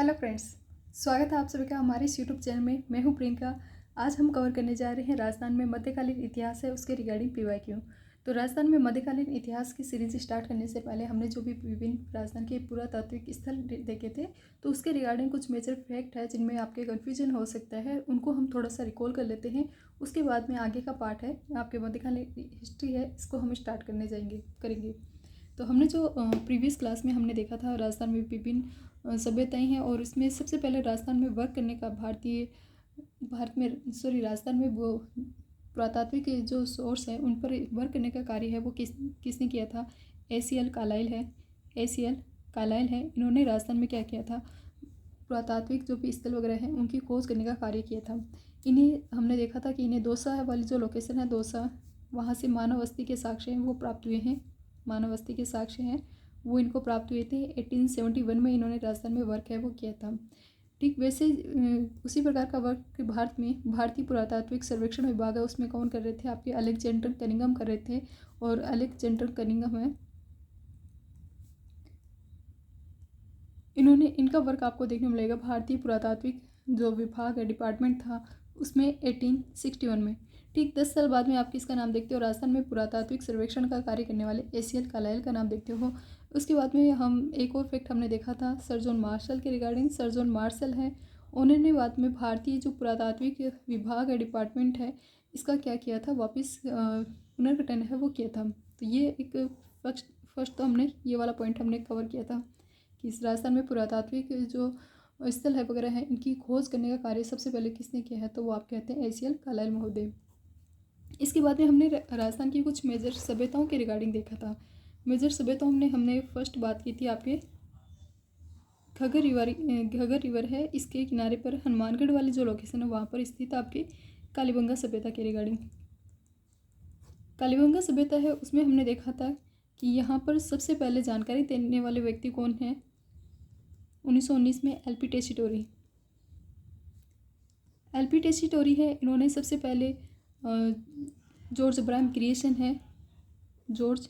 Hello friends, स्वागत है आप सभी का हमारे इस यूट्यूब चैनल में। मैं हूं प्रियंका। आज हम कवर करने जा रहे हैं राजस्थान में मध्यकालीन इतिहास है उसके रिगार्डिंग पीवाईक्यू। तो राजस्थान में मध्यकालीन इतिहास की सीरीज स्टार्ट करने से पहले हमने जो भी विभिन्न राजस्थान के पुरातात्विक स्थल देखे थे, तो उसके रिगार्डिंग कुछ मेजर फैक्ट है जिनमें आपके कन्फ्यूजन हो सकता है, उनको हम थोड़ा सा रिकॉल कर लेते हैं। उसके बाद में आगे का पार्ट है आपके मध्यकालीन हिस्ट्री है, इसको हम स्टार्ट करने करेंगे। तो हमने जो प्रीवियस क्लास में हमने देखा था राजस्थान में विभिन्न सभ्यताएं हैं, और इसमें सबसे पहले राजस्थान में वर्क करने का राजस्थान में वो पुरातात्विक जो सोर्स है उन पर वर्क करने का कार्य है वो किसने किया था। एसीएल कालाइल है। इन्होंने राजस्थान में क्या किया था, पुरातात्विक जो भी स्थल वगैरह हैं उनकी खोज करने का कार्य किया था। इन्हें हमने देखा था कि इन्हें दौसा वाली जो लोकेशन है दौसा, वहाँ से मानव अस्थि के साक्ष्य हैं वो प्राप्त हुए हैं। मानव अस्थि के साक्ष्य हैं वो इनको प्राप्त हुए थे। 1871 में इन्होंने राजस्थान में वर्क है वो किया था। ठीक वैसे उसी प्रकार का वर्क भारत में भारतीय पुरातात्विक सर्वेक्षण विभाग है उसमें कौन कर रहे थे, आपके अलेक्जेंडर कनिंघम कर रहे थे। और अलेक्जेंडर कनिंघम है, इन्होंने इनका वर्क आपको देखने को मिलेगा भारतीय पुरातात्विक जो विभाग है डिपार्टमेंट था उसमें 1861 में। ठीक 10 साल बाद में आप किसका नाम देखते हो, राजस्थान में पुरातात्विक सर्वेक्षण का कार्य करने वाले एसीएल कालाइल का नाम देखते हो। उसके बाद में हम एक और फैक्ट हमने देखा था सर जॉन मार्शल के रिगार्डिंग। सर जॉन मार्शल है, उन्होंने बाद में भारतीय जो पुरातात्विक विभाग है डिपार्टमेंट है इसका क्या किया था, वापस पुनर्गठन है वो किया था। तो ये एक फर्स्ट तो हमने ये वाला पॉइंट हमने कवर किया था कि इस राजस्थान में पुरातात्विक जो स्थल है वगैरह है इनकी खोज करने का कार्य सबसे पहले किसने किया है, तो वो आप कहते हैं एसीएल कालाइल महोदय। इसके बाद में हमने राजस्थान की कुछ मेजर सभ्यताओं के रिगार्डिंग देखा था। मेजर सभ्यताओं में हमने फर्स्ट बात की थी आपके घगर रिवर है, इसके किनारे पर हनुमानगढ़ वाली जो लोकेशन है वहाँ पर स्थित आपके कालीबंगा सभ्यता के रिगार्डिंग। कालीबंगा सभ्यता है उसमें हमने देखा था कि यहाँ पर सबसे पहले जानकारी देने वाले व्यक्ति कौन है, 1919 में एलपी टेसीटोरी है। इन्होंने सबसे पहले जॉर्ज अब्राहम क्रिएशन है, जॉर्ज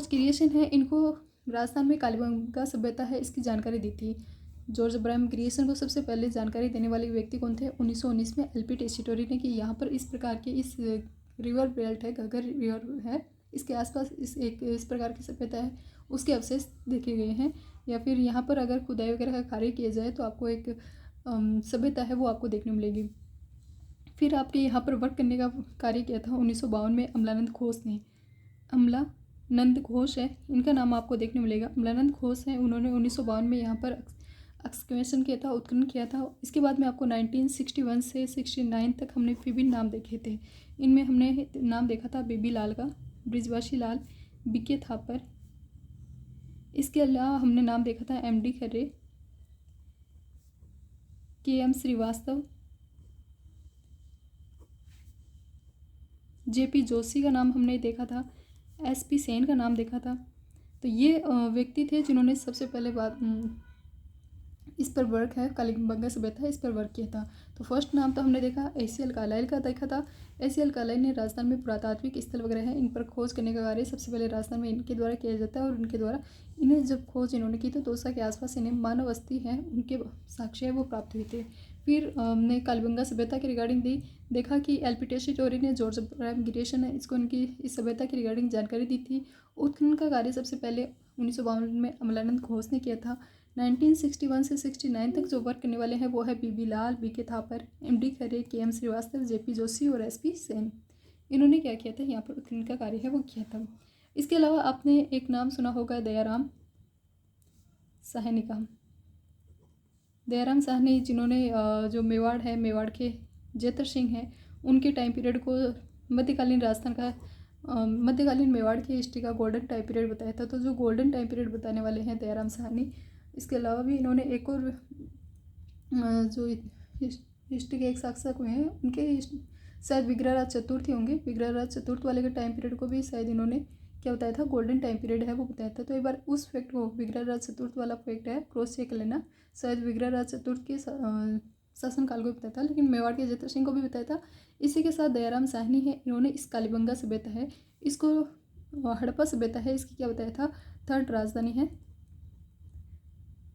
क्रिएशन है, इनको राजस्थान में कालीबंगा सभ्यता है इसकी जानकारी दी थी। जॉर्ज अब्राहम क्रिएशन को सबसे पहले जानकारी देने वाले व्यक्ति कौन थे, 1919 में एलपी टेसीटोरी ने, कि यहाँ पर इस प्रकार के इस रिवर बेल्ट है, घग्गर रिवर है, इसके आसपास इस प्रकार की सभ्यता है उसके अवशेष देखे गए हैं। या फिर यहाँ पर अगर खुदाई वगैरह का कार्य किया जाए तो आपको एक सभ्यता है वो आपको देखने मिलेगी। फिर आपके यहाँ पर वर्क करने का कार्य किया था 1952 में अमलानंद घोष ने। अमलानंद घोष है, इनका नाम आपको देखने मिलेगा। अमलानंद घोष है, उन्होंने 1952 में यहाँ पर एक्सकवेशन किया था, उत्खनन किया था। इसके बाद में आपको 1961 से 69 तक हमने विभिन्न नाम देखे थे। इनमें हमने नाम देखा था बेबी लाल का, ब्रिजवासी लाल, बीके थापर। इसके अलावा हमने नाम देखा था MD Kharre, KM Srivastava, JP Joshi का नाम हमने देखा था, एसपी सेन का नाम देखा था। तो ये व्यक्ति थे जिन्होंने सबसे पहले बात इस पर वर्क है, कालीबंगा सभ्यता इस पर वर्क किया था। तो फर्स्ट नाम तो हमने देखा एसीएल कालाइल का देखा था। एसीएल कालाइल ने राजस्थान में पुरातात्विक स्थल वगैरह है इन पर खोज करने का कार्य सबसे पहले राजस्थान में इनके द्वारा किया जाता है। और उनके द्वारा इन्हें जब खोज इन्होंने की तो दौसा के आसपास इन्हें मानव अस्थि है उनके साक्ष्य है वो प्राप्त हुए थे। फिर हमने कालीबंगा सभ्यता के रिगार्डिंग देखा कि एलपी टेसीटोरी ने जॉर्ज अब्राहम क्रिएशन है इसको इनकी इस सभ्यता के रिगार्डिंग जानकारी दी थी। उत्खनन का कार्य सबसे पहले 1952 में अमलानंद घोष ने किया था। 1961 से 69 तक जो वर्क करने वाले हैं वो है बीबी लाल, बीके थापर, एमडी खरे, केएम श्रीवास्तव, जेपी जोशी और एसपी सेन। इन्होंने क्या किया था, यहाँ पर उत्खनन का कार्य है वो किया था। इसके अलावा आपने एक नाम सुना होगा दयाराम साहनी का। दयाराम साहनी जिन्होंने जो मेवाड़ है, मेवाड़ के जेतर सिंह हैं, उनके टाइम पीरियड को मध्यकालीन राजस्थान का मध्यकालीन मेवाड़ की हिस्ट्री का गोल्डन टाइम पीरियड बताया था। तो जो गोल्डन टाइम पीरियड बताने वाले हैं दयाराम साहनी। इसके अलावा भी इन्होंने एक और जो हिस्ट्री के एक शासक हुए हैं उनके शायद विग्रहराज चतुर्थ होंगे, विग्रहराज चतुर्थ वाले के टाइम पीरियड को भी शायद इन्होंने क्या बताया था, गोल्डन टाइम पीरियड है वो बताया था। तो एक बार उस फैक्ट को, विग्रहराज चतुर्थ वाला फैक्ट है, क्रॉस चेक कर लेना। शायद विग्रहराज चतुर्थ के शासनकाल को भी बताया था, लेकिन मेवाड़ के जेतर सिंह को भी बताया था। इसी के साथ दयाराम साहनी है, इन्होंने इस कालीबंगा सभ्यता है इसको हड़प्पा सभ्यता है, इसकी क्या बताया था, थर्ड राजधानी है,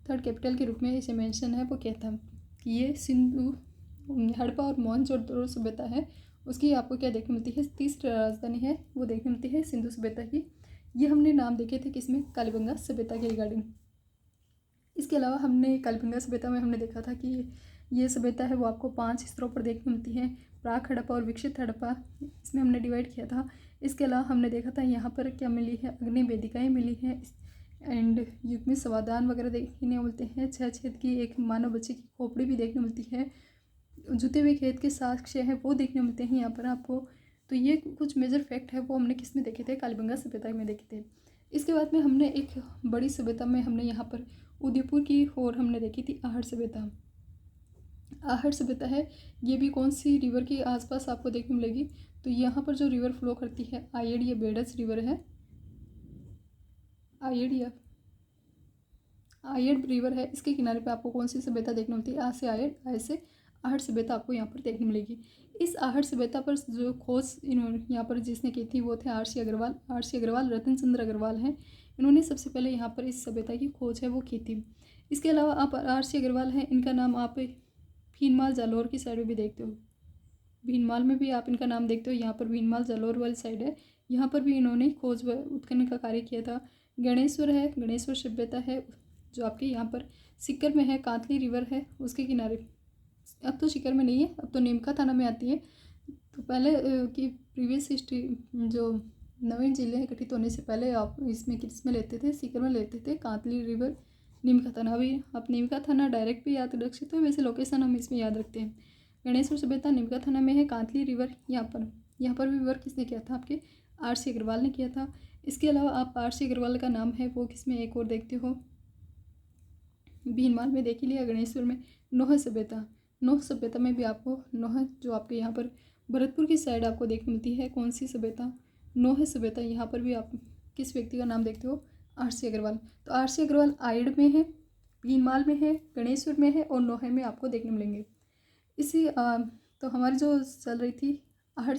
थर्ड कैपिटल के रूप में इसे मेंशन है। वो क्या था कि ये सिंधु, हड़प्पा और मोहनजोदड़ो सभ्यता है, उसकी आपको क्या देखने मिलती है, तीसरी राजधानी है वो देखने मिलती है सिंधु सभ्यता की। ये हमने नाम देखे थे किसमें, कालीबंगा सभ्यता के रिगार्डिंग। इसके अलावा हमने कालीबंगा सभ्यता में हमने देखा था कि ये सभ्यता है वो आपको 5 स्तरों पर देखने मिलती है, प्राक हड़प्पा और विकसित हड़प्पा, इसमें हमने डिवाइड किया था। इसके अलावा हमने देखा था यहाँ पर क्या मिली है, अग्नि वेदिकाएँ मिली हैं एंड युग में समाधान वगैरह देखने मिलते हैं। 6 छेद की एक मानव बच्चे की खोपड़ी भी देखने मिलती है, जुते हुए खेत के साक्ष्य हैं वो देखने मिलते हैं यहाँ पर आपको। तो ये कुछ मेजर फैक्ट है वो हमने किस में देखे थे, कालीबंगा सभ्यता में देखे थे। इसके बाद में हमने एक बड़ी सभ्यता में हमने यहाँ पर उदयपुर की और हमने देखी थी आहट सभ्यता। आहट सभ्यता है, ये भी कौन सी रिवर के आसपास आपको देखने मिलेगी, तो यहाँ पर जो रिवर फ्लो करती है आयड़ या बेडस रिवर है, आयड़ रिवर है, इसके किनारे पे आपको कौन सी सभ्यता देखने मिलती है, आ से आयड़, आय से आहट सभ्यता आपको यहाँ पर देखने मिलेगी। इस आहट सभ्यता पर जो खोज इन्होंने यहाँ पर जिसने की थी वो थे आर.सी. अग्रवाल, रतन चंद्र अग्रवाल हैं, इन्होंने सबसे पहले यहाँ पर इस सभ्यता की खोज है वो की थी। इसके अलावा आप आर.सी. अग्रवाल हैं, इनका नाम आप भीनमाल जालौर की साइड में भी देखते हो, भीनमाल में भी आप इनका नाम देखते हो, यहाँ पर भीनमाल जालौर वाली साइड है, यहाँ पर भी इन्होंने खोज व उत्खनन का कार्य किया था। गणेश्वर है, गणेश्वर सभ्यता है जो आपके यहाँ पर सीकर में है, कांतली रिवर है उसके किनारे, अब तो सीकर में नहीं है, अब तो नीमका थाना में आती है। तो पहले की प्रीवियस हिस्ट्री जो नवीन जिले गठित होने से पहले आप इसमें किस में लेते थे, सीकर में लेते थे, कांतली रिवर, नीमका थाना। अभी आप नीमका थाना डायरेक्ट भी याद रख सकते हो, वैसे लोकेशन हम इसमें याद रखते हैं। गणेश्वर सभ्यता नीमका थाना में है, कांतली रिवर यहाँ पर भी वर्क किसने किया था, आपके आर.सी. अग्रवाल ने किया था। इसके अलावा आप आर.सी. अग्रवाल का नाम है वो किसमें एक और देखते हो, भीनमाल में देख ही लिया, गणेश्वर में। नोह सभ्यता में भी आपको नोह जो आपके यहाँ पर भरतपुर की साइड आपको देखने मिलती है, कौन सी सभ्यता, नोह सभ्यता, यहाँ पर भी आप किस व्यक्ति का नाम देखते हो, आर.सी. अग्रवाल। तो आर.सी. अग्रवाल आयड़ में है, भीनमाल में है, गणेश्वर में है और नोहे में आपको देखने मिलेंगे। इसी तो हमारी जो चल रही थी आहट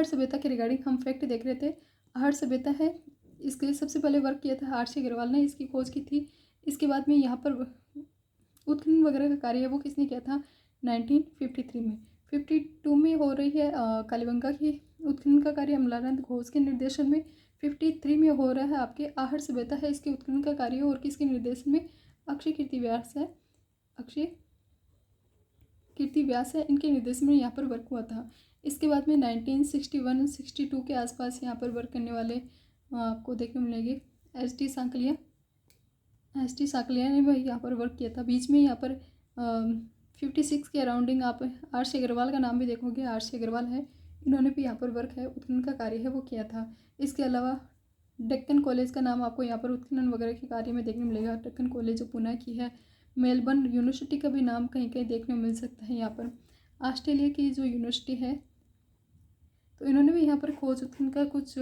सभ्यता के रिगार्डिंग हम फैक्ट देख रहे थे। आहट सभ्यता है, इसके लिए सबसे पहले वर्क किया था आर.सी. अग्रवाल ने, इसकी खोज की थी। इसके बाद में यहाँ पर उत्खनन वगैरह का कार्य है वो किसने किया था, 1953 में। 52 में हो रही है कालीबंगा की उत्खनन का कार्य अमलानंद घोष के निर्देशन में। 53 में हो रहा है आपके आहट सभ्यता है, इसके उत्खनन का कार्य और किसके निर्देशन में, अक्षय कीर्ति व्यास है, इनके निर्देशन में यहाँ पर वर्क हुआ था। इसके बाद में 1961-62 के आसपास यहाँ पर वर्क करने वाले आपको देखने मिलेंगे एस.टी. साकलिया ने भी यहाँ पर वर्क किया था। बीच में यहाँ पर 56 के अराउंडिंग आप आर.सी. अग्रवाल का नाम भी देखोगे, आर.सी. अग्रवाल है, इन्होंने भी यहाँ पर वर्क है उत्खनन का कार्य है वो किया था। इसके अलावा डेक्कन कॉलेज का नाम आपको यहाँ पर उत्खनन वगैरह के कार्य में देखने मिलेगा, डेक्कन कॉलेज जो पुणे की है। मेलबर्न यूनिवर्सिटी का भी नाम कहीं कहीं देखने को मिल सकता है। यहाँ पर ऑस्ट्रेलिया की जो यूनिवर्सिटी है, तो इन्होंने भी यहाँ पर खोज उत्खनन का कुछ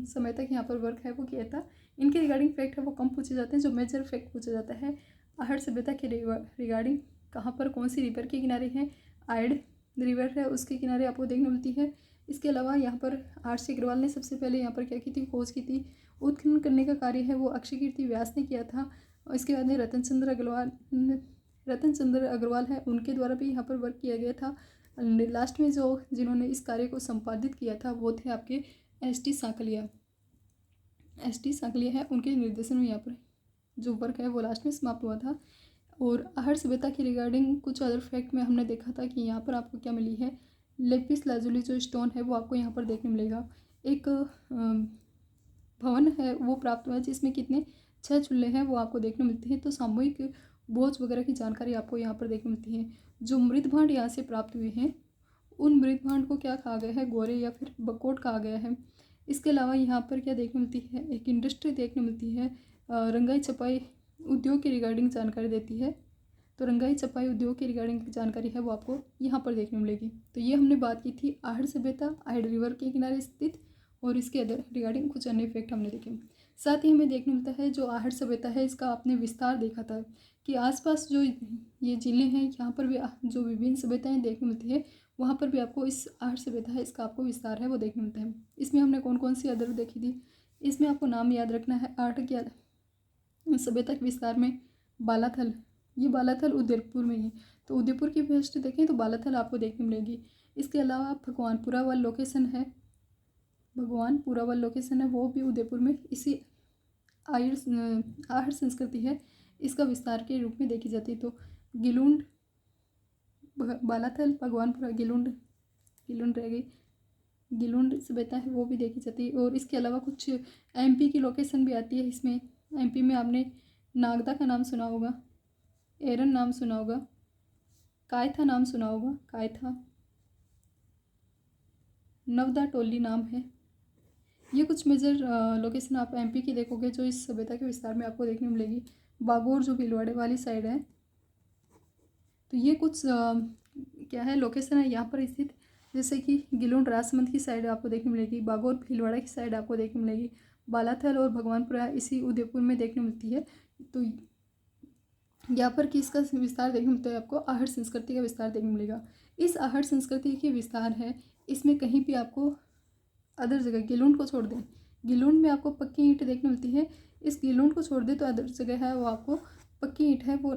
समय तक यहाँ पर वर्क है वो किया था। इनके रिगार्डिंग फैक्ट है वो कम पूछे जाते हैं, जो मेजर फैक्ट पूछा जाता है आहट सभ्यता के रिगार्डिंग कहाँ पर कौन सी रिवर के किनारे है, आयड़ रिवर है उसके किनारे आपको देखने मिलती है। इसके अलावा यहाँ पर आर.सी. अग्रवाल ने सबसे पहले यहाँ पर क्या की थी, खोज की थी। उत्खनन करने का कार्य है वो अक्षय कीर्ति व्यास ने किया था। और इसके बाद में रतन चंद्र अग्रवाल है, उनके द्वारा भी यहाँ पर वर्क किया गया था। लास्ट में जिन्होंने इस कार्य को संपादित किया था वो थे आपके एस.टी. साकलिया है, उनके निर्देशन में यहाँ पर जो वर्क है वो लास्ट में समाप्त हुआ था। और आहट सभ्यता के रिगार्डिंग कुछ अदर फैक्ट में हमने देखा था कि यहाँ पर आपको क्या मिली है, लेपिस लाजुली जो स्टोन है वो आपको यहाँ पर देखने मिलेगा। एक भवन है वो प्राप्त हुआ है जिसमें कितने 6 चूल्हे हैं वो आपको देखने मिलते हैं। तो सामूहिक बोझ वगैरह की जानकारी आपको यहाँ पर देखने मिलती है। जो मृत भांड यहाँ से प्राप्त हुए हैं उन मृत भांड को क्या कहा गया है, गोरे या फिर बकोट कहा गया है। इसके अलावा यहाँ पर क्या देखने मिलती है, एक इंडस्ट्री देखने मिलती है, रंगाई छपाई उद्योग के रिगार्डिंग जानकारी देती है। तो रंगाई छपाई उद्योग की रिगार्डिंग जानकारी है वो आपको यहाँ पर देखने मिलेगी। तो ये हमने बात की थी आहट सभ्यता, आहट रिवर के किनारे स्थित, और इसके अदर रिगार्डिंग कुछ अन्य फैक्ट हमने देखे। साथ ही हमें देखने मिलता है जो आहट सभ्यता है इसका आपने विस्तार देखा था कि आसपास जो ये जिले हैं यहाँ पर भी जो विभिन्न सभ्यताएं देखने मिलती है वहाँ पर भी आपको इस आहट सभ्यता है इसका आपको विस्तार है वो देखने मिलता है। इसमें हमने कौन कौन सी अदर देखी थी, इसमें आपको नाम याद रखना है। आहट की सभ्यता के विस्तार में बालाथल, ये बालाथल उदयपुर में ही, तो उदयपुर की फर्स्ट देखें तो बालाथल आपको देखने मिलेगी। इसके अलावा भगवानपुरा वाला लोकेशन है, भगवानपुरा वाला लोकेशन है वो भी उदयपुर में इसी आहट संस्कृति है इसका विस्तार के रूप में देखी जाती है। तो गिलुंड, बालाथल, भगवानपुरा, गिलुंड रह गई, गिलुंड सभ्यता है वो भी देखी जाती है। और इसके अलावा कुछ एमपी की लोकेशन भी आती है इसमें। एमपी में आपने नागदा का नाम सुना होगा, एरन नाम सुना होगा, कायथा नाम सुना होगा, कायथा, नवदा टोली नाम है। ये कुछ मेजर लोकेशन आप एमपी की देखोगे जो इस सभ्यता के विस्तार में आपको देखने मिलेगी। बागोर जो भीलवाड़े वाली साइड है, तो ये कुछ क्या है लोकेशन है यहाँ पर स्थित, जैसे कि गिलुंड राजसमंद की साइड आपको देखने मिलेगी, बागोर भीलवाड़ा की साइड आपको देखने मिलेगी, बालाथल और भगवानपुरा इसी उदयपुर में देखने मिलती है। तो यहाँ पर किसका विस्तार देखने मिलता है आपको, आहट संस्कृति का विस्तार देखने मिलेगा। इस आहट संस्कृति के विस्तार है इसमें कहीं भी आपको अदर जगह गिलुंड को छोड़ दें, गिलुंड में आपको पक्की ईंट देखने मिलती है, इस गिलुंड को छोड़ दे तो अदर जगह है वो आपको पक्की ईंट है वो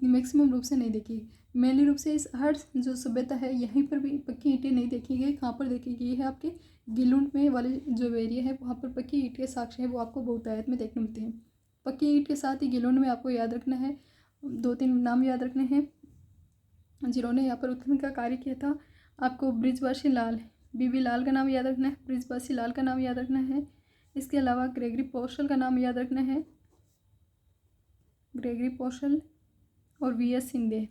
मैक्सिमम रूप से नहीं देखी। मेनली रूप से इस आहट जो सभ्यता है यहीं पर भी पक्की ईंटें नहीं देखी गई। कहाँ पर देखी गई है, आपके गिलुंड में वाले जो एरिया है वहाँ पर पक्की ईंट के साक्ष्य है वो आपको बहुतायत में देखने मिलते हैं। पक्की ईंट के साथ ही गिलुंड में आपको याद रखना है, 2-3 नाम याद रखने हैं जिन्होंने यहाँ पर उत्खनन का कार्य किया था। आपको बृजवासी लाल, बीबी लाल का नाम याद रखना है, बृजवासी लाल का नाम याद रखना है। इसके अलावा ग्रेगरी पोस्टल का नाम याद रखना है, ग्रेगरी पोस्टल और वीएस सिंधे,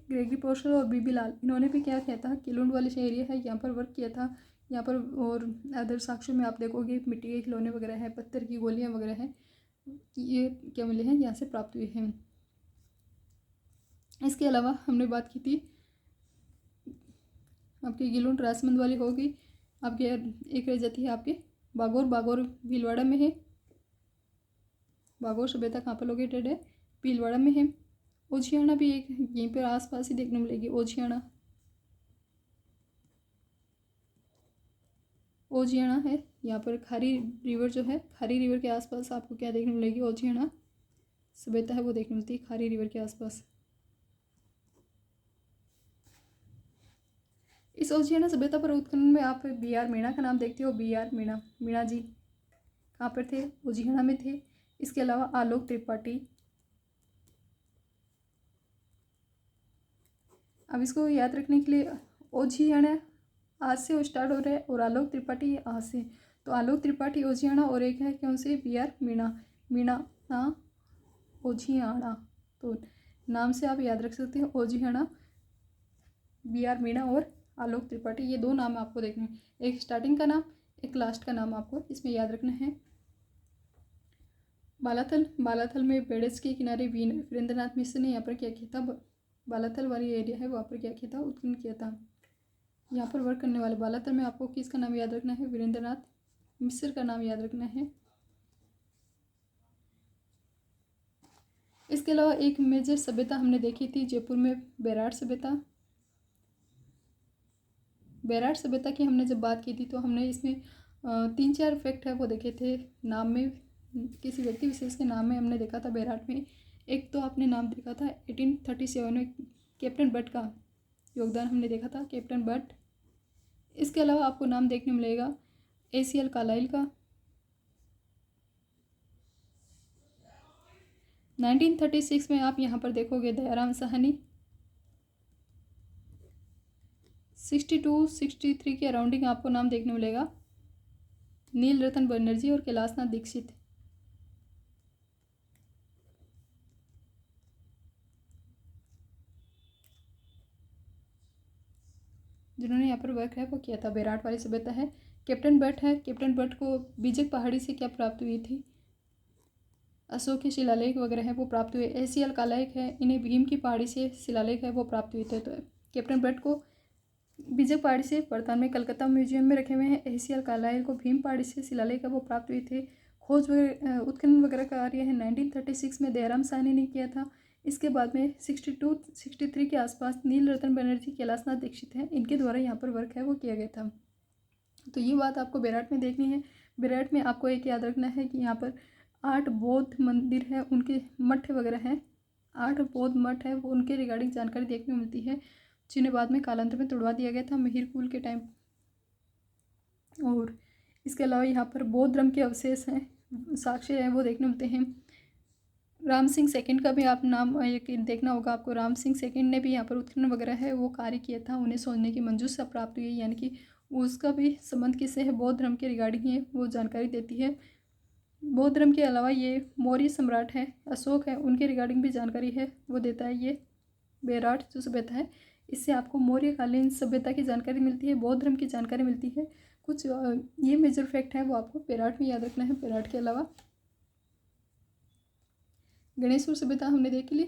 ग्रेगरी पोस्टल और बीबी लाल, इन्होंने भी क्या किया था, गिलुंड वाले जो एरिया है यहाँ पर वर्क किया था। यहाँ पर और अदर साक्ष्यों में आप देखोगे मिट्टी के खिलौने वगैरह हैं, पत्थर की गोलियाँ वगैरह हैं, ये क्या मिले हैं यहाँ से प्राप्त हुए हैं। इसके अलावा हमने बात की थी आपकी गिलुंड राजसमंद वाली होगी, आपके एक रह जाती है आपके बागोर, बागोर भीलवाड़ा में है। बागोर सभ्यता कहाँ पर लोकेटेड है, भीलवाड़ा में है। ओझियाना भी एक यहीं पर आसपास ही देखने मिलेगी, ओझियाना, ओझियाना है यहाँ पर। खारी रिवर जो है, खारी रिवर के आसपास आपको क्या देखने मिलेगी, ओझियाना सभ्यता है वो देखने मिलती है खारी रिवर के आसपास। इस ओझियाना सभ्यता पर उत्खनन में आप बी.आर. मीणा का नाम देखते हो, बी.आर. मीणा, मीणा जी कहाँ पर थे, ओझियाना में थे। इसके अलावा आलोक त्रिपाठी, अब इसको याद रखने के लिए ओझियाना आज से स्टार्ट हो रहा है और आलोक त्रिपाठी आज से, तो आलोक त्रिपाठी ओझियाना और एक है कौन से, बी.आर. मीणा, मीणा ना ओझियाना, तो नाम से आप याद रख सकते हैं ओझियाना, बी.आर. मीणा और आलोक त्रिपाठी, ये 2 नाम आपको देखने हैं, एक स्टार्टिंग का नाम एक लास्ट का नाम आपको इसमें याद रखना है। बालाथल, बालाथल में बेड़स के किनारे वीरेंद्रनाथ मिश्र ने यहाँ पर क्या किया था, बालाथल वाली एरिया है वहाँ पर क्या किया था, उत्खनन किया था। यहाँ पर वर्क करने वाले बालाथल में आपको किसका नाम याद रखना है, वीरेंद्रनाथ मिश्र का नाम याद रखना है। इसके अलावा एक मेजर सभ्यता हमने देखी थी जयपुर में, बेराट सभ्यता। बेराट सभ्यता की हमने जब बात की थी तो हमने इसमें 3-4 फैक्ट है वो देखे थे, नाम में किसी व्यक्ति विशेष के नाम में हमने देखा था बेराट में। एक तो आपने नाम देखा था 1837 में कैप्टन बट का योगदान हमने देखा था, कैप्टन बट। इसके अलावा आपको नाम देखने मिलेगा एसीएल कार्लाइल का, 1936 में आप यहाँ पर देखोगे दयाराम साहनी, 62-63 के अराउंडिंग आपको नाम देखने मिलेगा नील रतन बनर्जी और कैलाशनाथ दीक्षित। जिन्होंने यहाँ पर वर्क है वो किया था, बेराट वाली सभ्यता है। कैप्टन बट है, कैप्टन बट को बीजक पहाड़ी से क्या प्राप्त हुई थी, अशोक के शिलालेख वगैरह है वो प्राप्त हुए। एसीएल कार्लाइल है, इन्हें भीम की पहाड़ी से शिलालेख है वो प्राप्त हुए थे। तो कैप्टन बट को बीजक पहाड़ी से वर्तमान में कलकत्ता म्यूजियम में रखे हुए हैं, एसीएल कार्लाइल को भीम पहाड़ी से शिलालेख है वो प्राप्त हुए थे। खोज उत्खनन वगैरह का कार्य है 1936 में दयाराम साहनी ने किया था। इसके बाद में 62-63 के आसपास नील रतन बनर्जी, कैलाशनाथ दीक्षित हैं, इनके द्वारा यहाँ पर वर्क है वो किया गया था। तो ये बात आपको बेराट में देखनी है। बेराट में आपको एक याद रखना है कि यहाँ पर 8 बौद्ध मंदिर है, उनके मठ वगैरह हैं, 8 बौद्ध मठ है, वो उनके रिगार्डिंग जानकारी देखने को मिलती है, जिन्हें बाद में कालांतर में तोड़वा दिया गया था मिहिरकुल के टाइम। और इसके अलावा यहाँ पर बौद्ध धर्म के अवशेष हैं, साक्ष्य हैं, वो देखने मिलते हैं। राम सिंह सेकंड का भी आप नाम एक देखना होगा आपको। राम सिंह सेकंड ने भी यहाँ पर उत्खनन वगैरह है वो कार्य किया था, उन्हें सोने की मंजूस प्राप्त हुई है, यानी कि उसका भी संबंध किससे है, बौद्ध धर्म के रिगार्डिंग है, वो जानकारी देती है। बौद्ध धर्म के अलावा ये मौर्य सम्राट है अशोक है, उनके रिगार्डिंग भी जानकारी है वो देता है ये बेराट जो सभ्यता है। इससे आपको मौर्यकालीन सभ्यता की जानकारी मिलती है, बौद्ध धर्म की जानकारी मिलती है। कुछ ये मेजर फैक्ट है वो आपको बेराट में याद रखना है। बेराट के अलावा गणेशपुर सभ्यता हमने देख ली,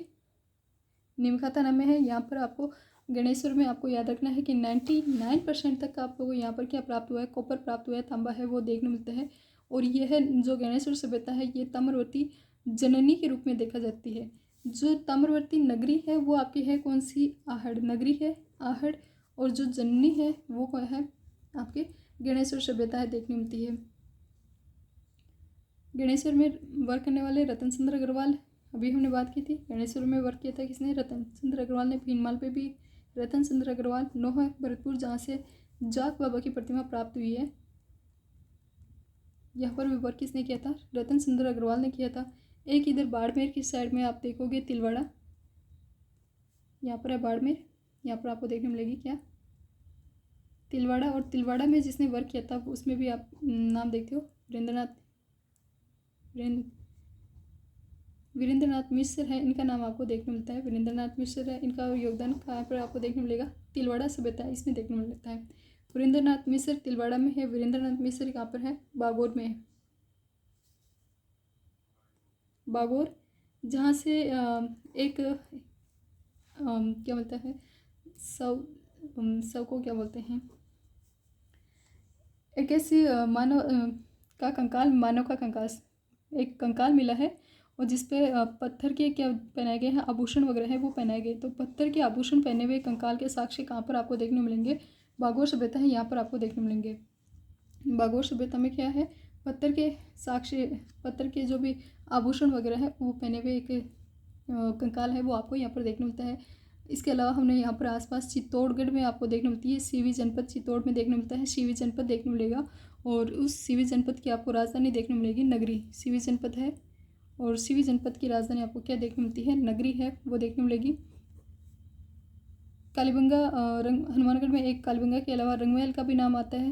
निमखाता नाम में है। यहाँ पर आपको गणेशपुर में आपको याद रखना है कि 99% तक आपको यहाँ पर क्या प्राप्त हुआ है, कॉपर प्राप्त हुआ है, तांबा है वो देखने मिलता है। और यह जो गणेशपुर सभ्यता है ये ताम्रवर्ती जननी के रूप में देखा जाती है। जो ताम्रवर्ती नगरी है वो आपकी है कौन सी, आहड़ नगरी है, आहड़। और जो जननी है वो क्या है आपके गणेशपुर सभ्यता है देखने मिलती है। गणेशपुर में वर्क करने वाले रतन चंद्र अग्रवाल, अभी हमने बात की थी। गणेशपुर में वर्क किया था किसने, रतन चंद्र अग्रवाल ने। भीनमाल पे भी रतन चंद्र अग्रवाल। नोह भरतपुर जहाँ से जाक बाबा की प्रतिमा प्राप्त हुई है, यहाँ पर भी वर्क किसने किया था, रतन चंद्र अग्रवाल ने किया था। एक इधर बाड़मेर की साइड में आप देखोगे तिलवाड़ा, यहाँ पर है बाड़मेर, यहाँ पर आपको देखने मिलेगी क्या, तिलवाड़ा। और तिलवाड़ा में जिसने वर्क किया था उसमें भी आप नाम देखते हो वीरेंद्रनाथ मिश्र है, इनका नाम आपको देखने मिलता है। वीरेंद्रनाथ मिश्र है, इनका योगदान कहाँ पर आपको देखने मिलेगा, तिलवाड़ा सभ्यता है इसमें देखने मिलता है। वीरेंद्रनाथ मिश्र तिलवाड़ा में है। वीरेंद्रनाथ मिश्र कहाँ पर है, बागौर में है। बागौर जहाँ से एक क्या बोलता है सब को क्या बोलते हैं, एक ऐसी मानव का कंकाल एक कंकाल मिला है, और जिसपे पत्थर के क्या पहनाए गए हैं, आभूषण वगैरह है वो पहनाए गए। तो पत्थर के आभूषण पहने हुए कंकाल के साक्ष्य कहाँ पर आपको देखने मिलेंगे, बागौर सभ्यता है, यहाँ पर आपको देखने मिलेंगे। बागौर सभ्यता में क्या है, पत्थर के साक्ष्य, पत्थर के जो भी आभूषण वगैरह है वो पहने हुए एक कंकाल है वो आपको यहाँ पर देखने मिलता है। इसके अलावा हमने यहाँ पर आसपास चित्तौड़गढ़ में आपको देखने मिलती है, सीवी जनपद चित्तौड़ में देखने मिलता है, सीवी जनपद देखने मिलेगा। और उस सीवी जनपद की आपको राजधानी देखने मिलेगी, नगरी। सीवी जनपद है और सीवी जनपद की राजधानी आपको क्या देखने मिलती है, नगरी है वो देखने मिलेगी। कालीबंगा हनुमानगढ़ में एक कालीबंगा के अलावा रंगमहल का भी नाम आता है,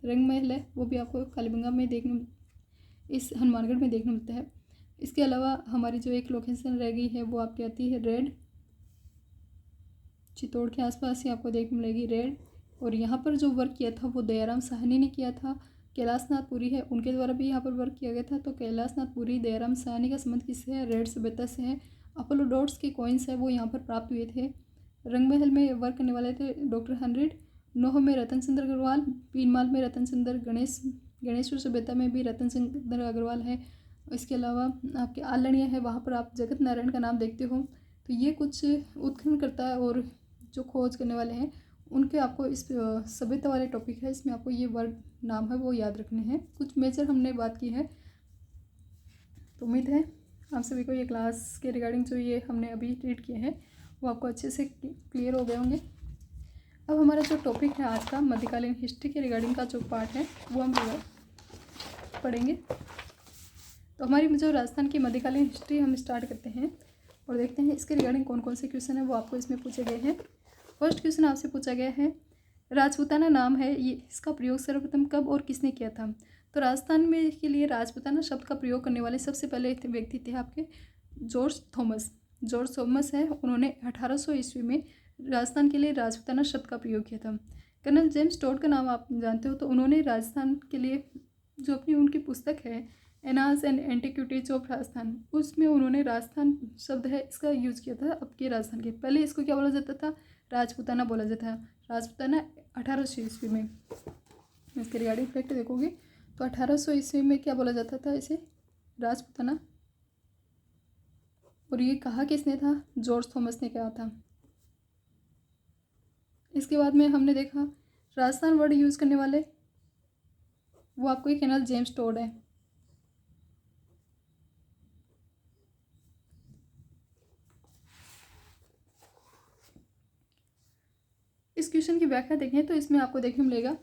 रंगमहल है वो भी आपको कालीबंगा में इस हनुमानगढ़ में देखने मिलता है। इसके अलावा हमारी जो एक लोकेशन रह गई है वो आपकी आती है रेड, चित्तौड़ के आसपास ही आपको देखने मिलेगी रेड। और यहाँ पर जो वर्क किया था वो दयाराम साहनी ने किया था। कैलाशनाथ पुरी है, उनके द्वारा भी यहाँ पर वर्क किया गया था। तो कैलाशनाथ पुरी दयाराम साहनी का संबंध किससे है, रेड सभ्यता से है। अपोलो डॉट्स के कॉइन्स है वो यहाँ पर प्राप्त हुए थे। रंगमहल में वर्क करने वाले थे डॉक्टर हंड्रेड। नोह में रतन चंद्र अग्रवाल, भीनमाल में रतन चंद्र, गणेशपुर सभ्यता में भी रतन चंद्र अग्रवाल है। इसके अलावा आपके आलणिया है, वहाँ पर आप जगत नारायण का नाम देखते हो। तो ये कुछ उत्खननकर्ता और जो खोज करने वाले हैं उनके आपको इस सभ्यता वाले टॉपिक है, इसमें आपको ये वर्ड नाम है वो याद रखने हैं। कुछ मेजर हमने बात की है। तो उम्मीद है आप सभी को ये क्लास के रिगार्डिंग जो ये हमने अभी रीड किए हैं वो आपको अच्छे से क्लियर हो गए होंगे। अब हमारा जो टॉपिक है आज का मध्यकालीन हिस्ट्री के रिगार्डिंग का जो पार्ट है वो हम पढ़ेंगे। तो हमारी जो राजस्थान की मध्यकालीन हिस्ट्री हम स्टार्ट करते हैं और देखते हैं इसके रिगार्डिंग कौन कौन से क्वेश्चन है वो आपको इसमें पूछे गए हैं। फर्स्ट क्वेश्चन आपसे पूछा गया है, राजपूताना नाम है ये, इसका प्रयोग सर्वप्रथम कब और किसने किया था। तो राजस्थान में के लिए राजपूताना शब्द का प्रयोग करने वाले सबसे पहले व्यक्ति थे आपके जॉर्ज थॉमस है। उन्होंने 1800 ईस्वी में राजस्थान के लिए राजपूताना शब्द का प्रयोग किया था। कर्नल जेम्स टोड का नाम आप जानते हो, तो उन्होंने राजस्थान के लिए जो अपनी उनकी पुस्तक है annals and antiquities of Rajasthan, उसमें उन्होंने राजस्थान शब्द है इसका यूज किया था। अब के राजस्थान के पहले इसको क्या बोला जाता था, राजपूताना बोला जाता है। राजपूताना 1800 ईस्वी में, इसके रिगार्डिंग फैक्ट देखोगे तो 1800 ईस्वी में क्या बोला जाता था इसे, राजपूताना। और ये कहा किसने था? जॉर्ज थॉमस ने कहा था। इसके बाद में हमने देखा राजस्थान वर्ड यूज़ करने वाले, वो आपको ही कहना जेम्स टोड है। इस क्वेश्चन की व्याख्या देखें तो इसमें आपको देखने मिलेगा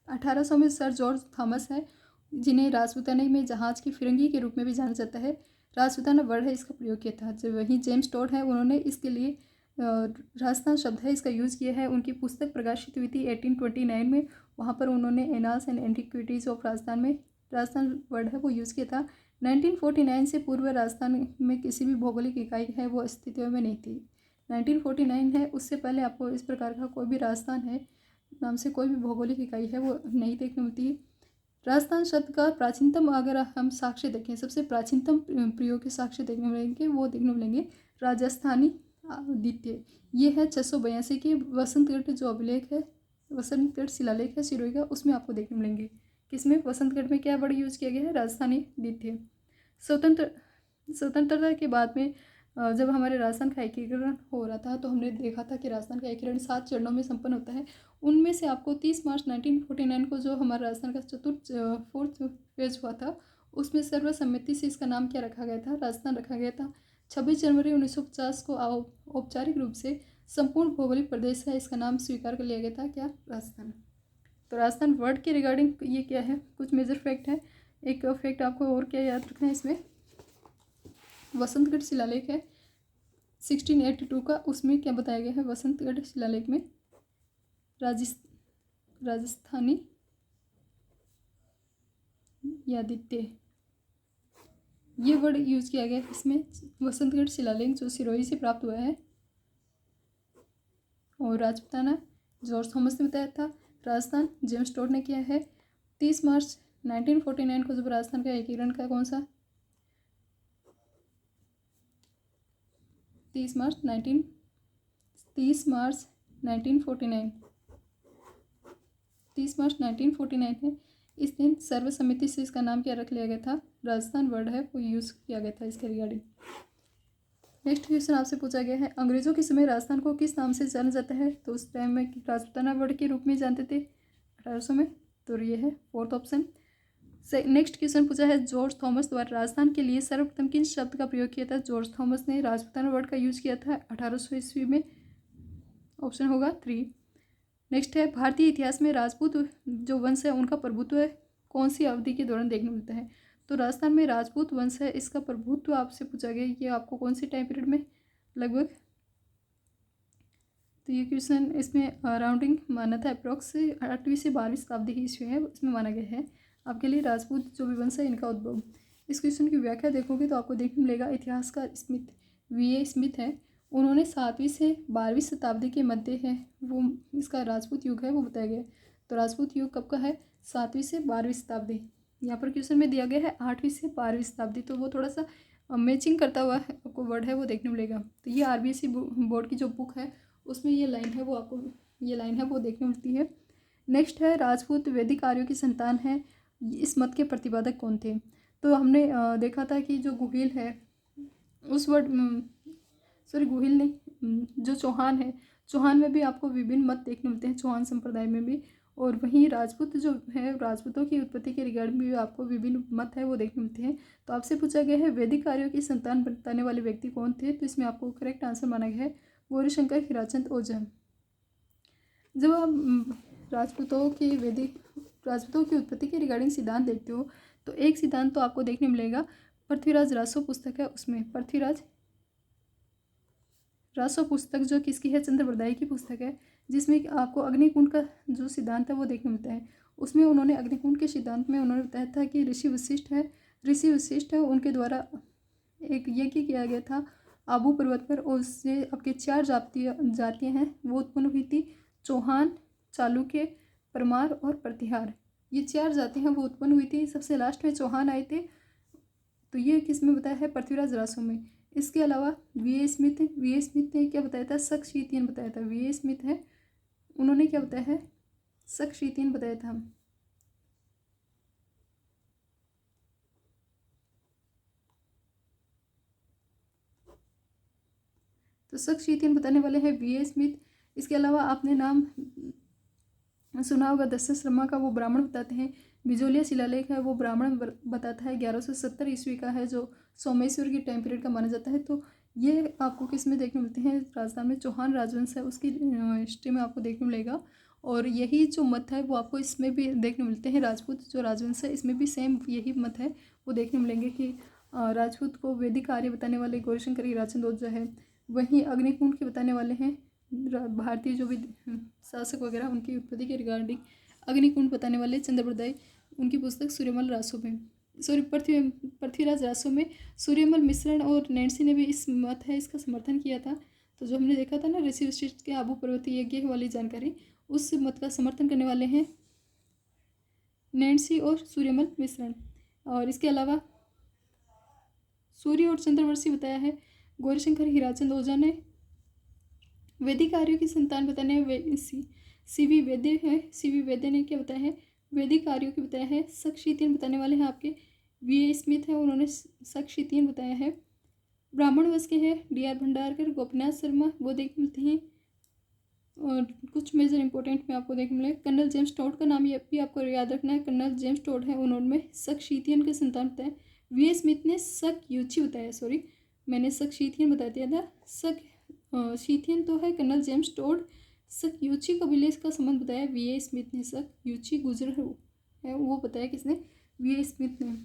1800 में सर जॉर्ज थॉमस है, जिन्हें राजपूताना में जहाज की फिरंगी के रूप में भी जाना जाता है। राजपूताना वर्ड है, इसका प्रयोग किया था। जब वहीं जेम्स टोड है, उन्होंने इसके लिए राजस्थान शब्द है इसका यूज़ किया है। उनकी पुस्तक प्रकाशित हुई थी 1829 में। वहाँ पर उन्होंने annals and antiquities of Rajasthan में राजस्थान वर्ड है वो यूज़ किया था। 1949 से पूर्व राजस्थान में किसी भी भौगोलिक इकाई है वो अस्तित्व में नहीं थी। 1949 है, उससे पहले आपको इस प्रकार का कोई भी राजस्थान है नाम से कोई भी भौगोलिक इकाई है वो नहीं देखने मिलती है। राजस्थान शब्द का प्राचीनतम अगर हम साक्ष्य देखें, सबसे प्राचीनतम प्रयोग के साक्ष्य देखने मिलेंगे, वो देखने मिलेंगे राजस्थानी द्वितीय। ये है 682 की वसंतगढ़ जो अभिलेख है, वसंतगढ़ शिलालेख है सिरोही का, उसमें आपको देखने मिलेंगे। किसमें? वसंतगढ़ में क्या वर्ड यूज़ किया गया है? राजस्थानी द्वितीय। स्वतंत्रता के बाद में जब हमारे राजस्थान का एकीकरण हो रहा था तो हमने देखा था कि राजस्थान का एकीकरण 7 चरणों में संपन्न होता है। उनमें से आपको 30 मार्च 1949 को जो हमारा राजस्थान का फोर्थ फेज हुआ था, उसमें सर्वसम्मति से इसका नाम क्या रखा गया था? राजस्थान रखा गया था। 26 जनवरी 1950 को औपचारिक रूप से संपूर्ण भौगोलिक प्रदेश है इसका नाम स्वीकार कर लिया गया था, क्या? राजस्थान। तो राजस्थान वर्ड के रिगार्डिंग ये क्या है? कुछ मेजर फैक्ट है। एक फैक्ट आपको और क्या याद रखना है इसमें, वसंतगढ़ शिलालेख है 1682 का, उसमें क्या बताया गया है? वसंतगढ़ शिलालेख में राजस्थानी यादित्य ये वर्ड यूज किया गया है इसमें। वसंतगढ़ शिलालेख जो सिरोही से प्राप्त हुआ है, और राजपूताना जॉर्ज थॉमस ने बताया था। राजस्थान जेम्स टोड ने किया है। 30 मार्च 1949 को जब राजस्थान का एकीकरण का कौन सा? 30 मार्च 1949 30 मार्च 1949 है। इस दिन सर्वसम्मति से इसका नाम क्या रख लिया गया था? राजस्थान वर्ड है वो यूज़ किया गया था इसके रिगार्डिंग। नेक्स्ट क्वेश्चन आपसे पूछा गया है, अंग्रेजों के समय राजस्थान को किस नाम से जाना जाता है? तो उस टाइम में राजपूताना वर्ड के रूप में जानते थे 1800 में, तो ये है फोर्थ ऑप्शन। नेक्स्ट क्वेश्चन पूछा है, जॉर्ज थॉमस द्वारा राजस्थान के लिए सर्वप्रथम किन शब्द का प्रयोग किया था? जॉर्ज थॉमस ने राजपूताना वर्ड का यूज किया था 1800 ईस्वी में, ऑप्शन होगा 3। नेक्स्ट है, भारतीय इतिहास में राजपूत जो वंश है उनका प्रभुत्व है कौन सी अवधि के दौरान देखने मिलता है? तो राजस्थान में राजपूत वंश है इसका प्रभुत्व आपसे पूछा गया, ये आपको कौन से टाइम पीरियड में लगभग? तो ये क्वेश्चन इसमें राउंडिंग माना था, अप्रोक्स 8वीं से 12वीं शताब्दी की ईस्वी है इसमें माना गया है आपके लिए राजपूत जो भी वंश है इनका उद्भव। इस क्वेश्चन की व्याख्या देखोगे तो आपको देखने मिलेगा, इतिहासकार स्मिथ वी.ए. स्मिथ है, उन्होंने 7वीं से 12वीं शताब्दी के मध्य है वो इसका राजपूत युग है वो बताया गया। तो राजपूत युग कब का है? 7वीं से 12वीं शताब्दी। यहाँ पर क्वेश्चन में दिया गया है 8वीं से 12वीं शताब्दी, तो वो थोड़ा सा मैचिंग करता हुआ है आपको वर्ड है वो देखने मिलेगा। तो ये RBSE बोर्ड की जो बुक है उसमें ये लाइन है वो आपको ये लाइन है वो देखने मिलती है। नेक्स्ट है, राजपूत वैदिक आर्यों की संतान है, इस मत के प्रतिपादक कौन थे? तो हमने देखा था कि जो गुहिल है उस वर्ड सॉरी गुहिल नहीं, जो चौहान है, चौहान में भी आपको विभिन्न मत देखने मिलते हैं, चौहान संप्रदाय में भी। और वहीं राजपूत जो है, राजपूतों की उत्पत्ति के रिगार्डिंग भी आपको विभिन्न मत है वो देखने मिलते हैं। तो आपसे पूछा गया है वैदिक कार्यों की संतान बताने वाले व्यक्ति कौन थे? तो इसमें आपको करेक्ट आंसर माना गया है गौरीशंकर हीराचंद ओझा। जब आप राजपूतों की उत्पत्ति के रिगार्डिंग सिद्धांत देखते हो तो एक सिद्धांत तो आपको देखने मिलेगा, पृथ्वीराज रासो पुस्तक है उसमें, पृथ्वीराज रासो पुस्तक जो किसकी है? चंद्र बरदाई की पुस्तक है, जिसमें आपको अग्निकुंड का जो सिद्धांत है वो देखने मिलता है। उसमें उन्होंने अग्निकुंड के सिद्धांत में उन्होंने बताया था कि ऋषि वशिष्ठ है उनके द्वारा एक यज्ञ किया गया था आबू पर्वत पर, और उससे आपके 4 जातियाँ हैं वो उत्पन्न हुई थी, चौहान, चालुक्य, परमार और प्रतिहार। ये 4 जाति हैं वो उत्पन्न हुई थी, सबसे लास्ट में चौहान आए थे। तो ये किस में बताया है? पृथ्वीराज रासो में। इसके अलावा वी ए स्मिथ ने क्या बताया था? शकशीतियन बताया था। वी ए स्मिथ है, उन्होंने क्या बताया है? शकशीतियन बताया था। तो शक बताने वाले हैं वी ए स्मिथ। इसके अलावा आपने नाम सुना होगा दशरथ शर्मा का, वो ब्राह्मण बताते हैं। बिजोलिया शिलालेख है वो ब्राह्मण बताता है, 1170 ईस्वी का है, जो सोमेश्वर की टाइम पीरियड का माना जाता है। तो ये आपको किस में देखने मिलते हैं, राजस्थान में चौहान राजवंश है उसकी हिस्ट्री में आपको देखने मिलेगा। और यही जो मत है वो आपको इसमें भी देखने मिलते हैं, राजपूत जो राजवंश है इसमें भी सेम यही मत है वो देखने मिलेंगे कि राजपूत को वैदिक आर्य बताने वाले गौरीशंकर हीराचंद ओझा है। वहीं अग्निकुंड के बताने वाले हैं भारतीय जो भी शासक वगैरह उनकी उत्पत्ति के रिगार्डिंग अग्निकुंड बताने वाले चंद्रप्रदाय, उनकी पुस्तक सूर्यमल रासो में, सॉरी पृथ्वीराज रासो में सूर्यमल मिश्रण और नैन्सी ने भी इस मत है इसका समर्थन किया था। तो जो हमने देखा था ना ऋषि वशिष्ठ के आबू पर्वतीय यज्ञ वाली जानकारी, उस मत का समर्थन करने वाले हैं नैन्सी और सूर्यमल मिश्रण। और इसके अलावा सूर्य और चंद्रवर्षी बताया है गौरीशंकर हीराचंद ओझा ने। वैदिक आर्यों की संतान बताने सीवी वैद्य है, सीवी वैद्य ने क्या बताया है, वैदिक आर्यों की बताया है। शक बताने वाले हैं आपके वी ए स्मिथ है, उन्होंने शक बताया है। ब्राह्मण वंश के हैं डी आर भंडारकर, गोपीनाथ शर्मा, वो देख मिलते हैं। और कुछ मेजर इंपॉर्टेंट में आपको देखने मिले, कर्नल जेम्स टोड का नाम ये भी आपको याद रखना है, कर्नल जेम्स टोड है, उन्होंने शक के संतान बताए। वी ए स्मिथ ने शक बताया, सॉरी मैंने शक बता दिया था। शक तो है कर्नल जेम्स टोड, शक कबीले का संबंध बताया वी ए स्मिथ ने। शक गुजर है वो बताया किसने, वी ए स्मिथ ने।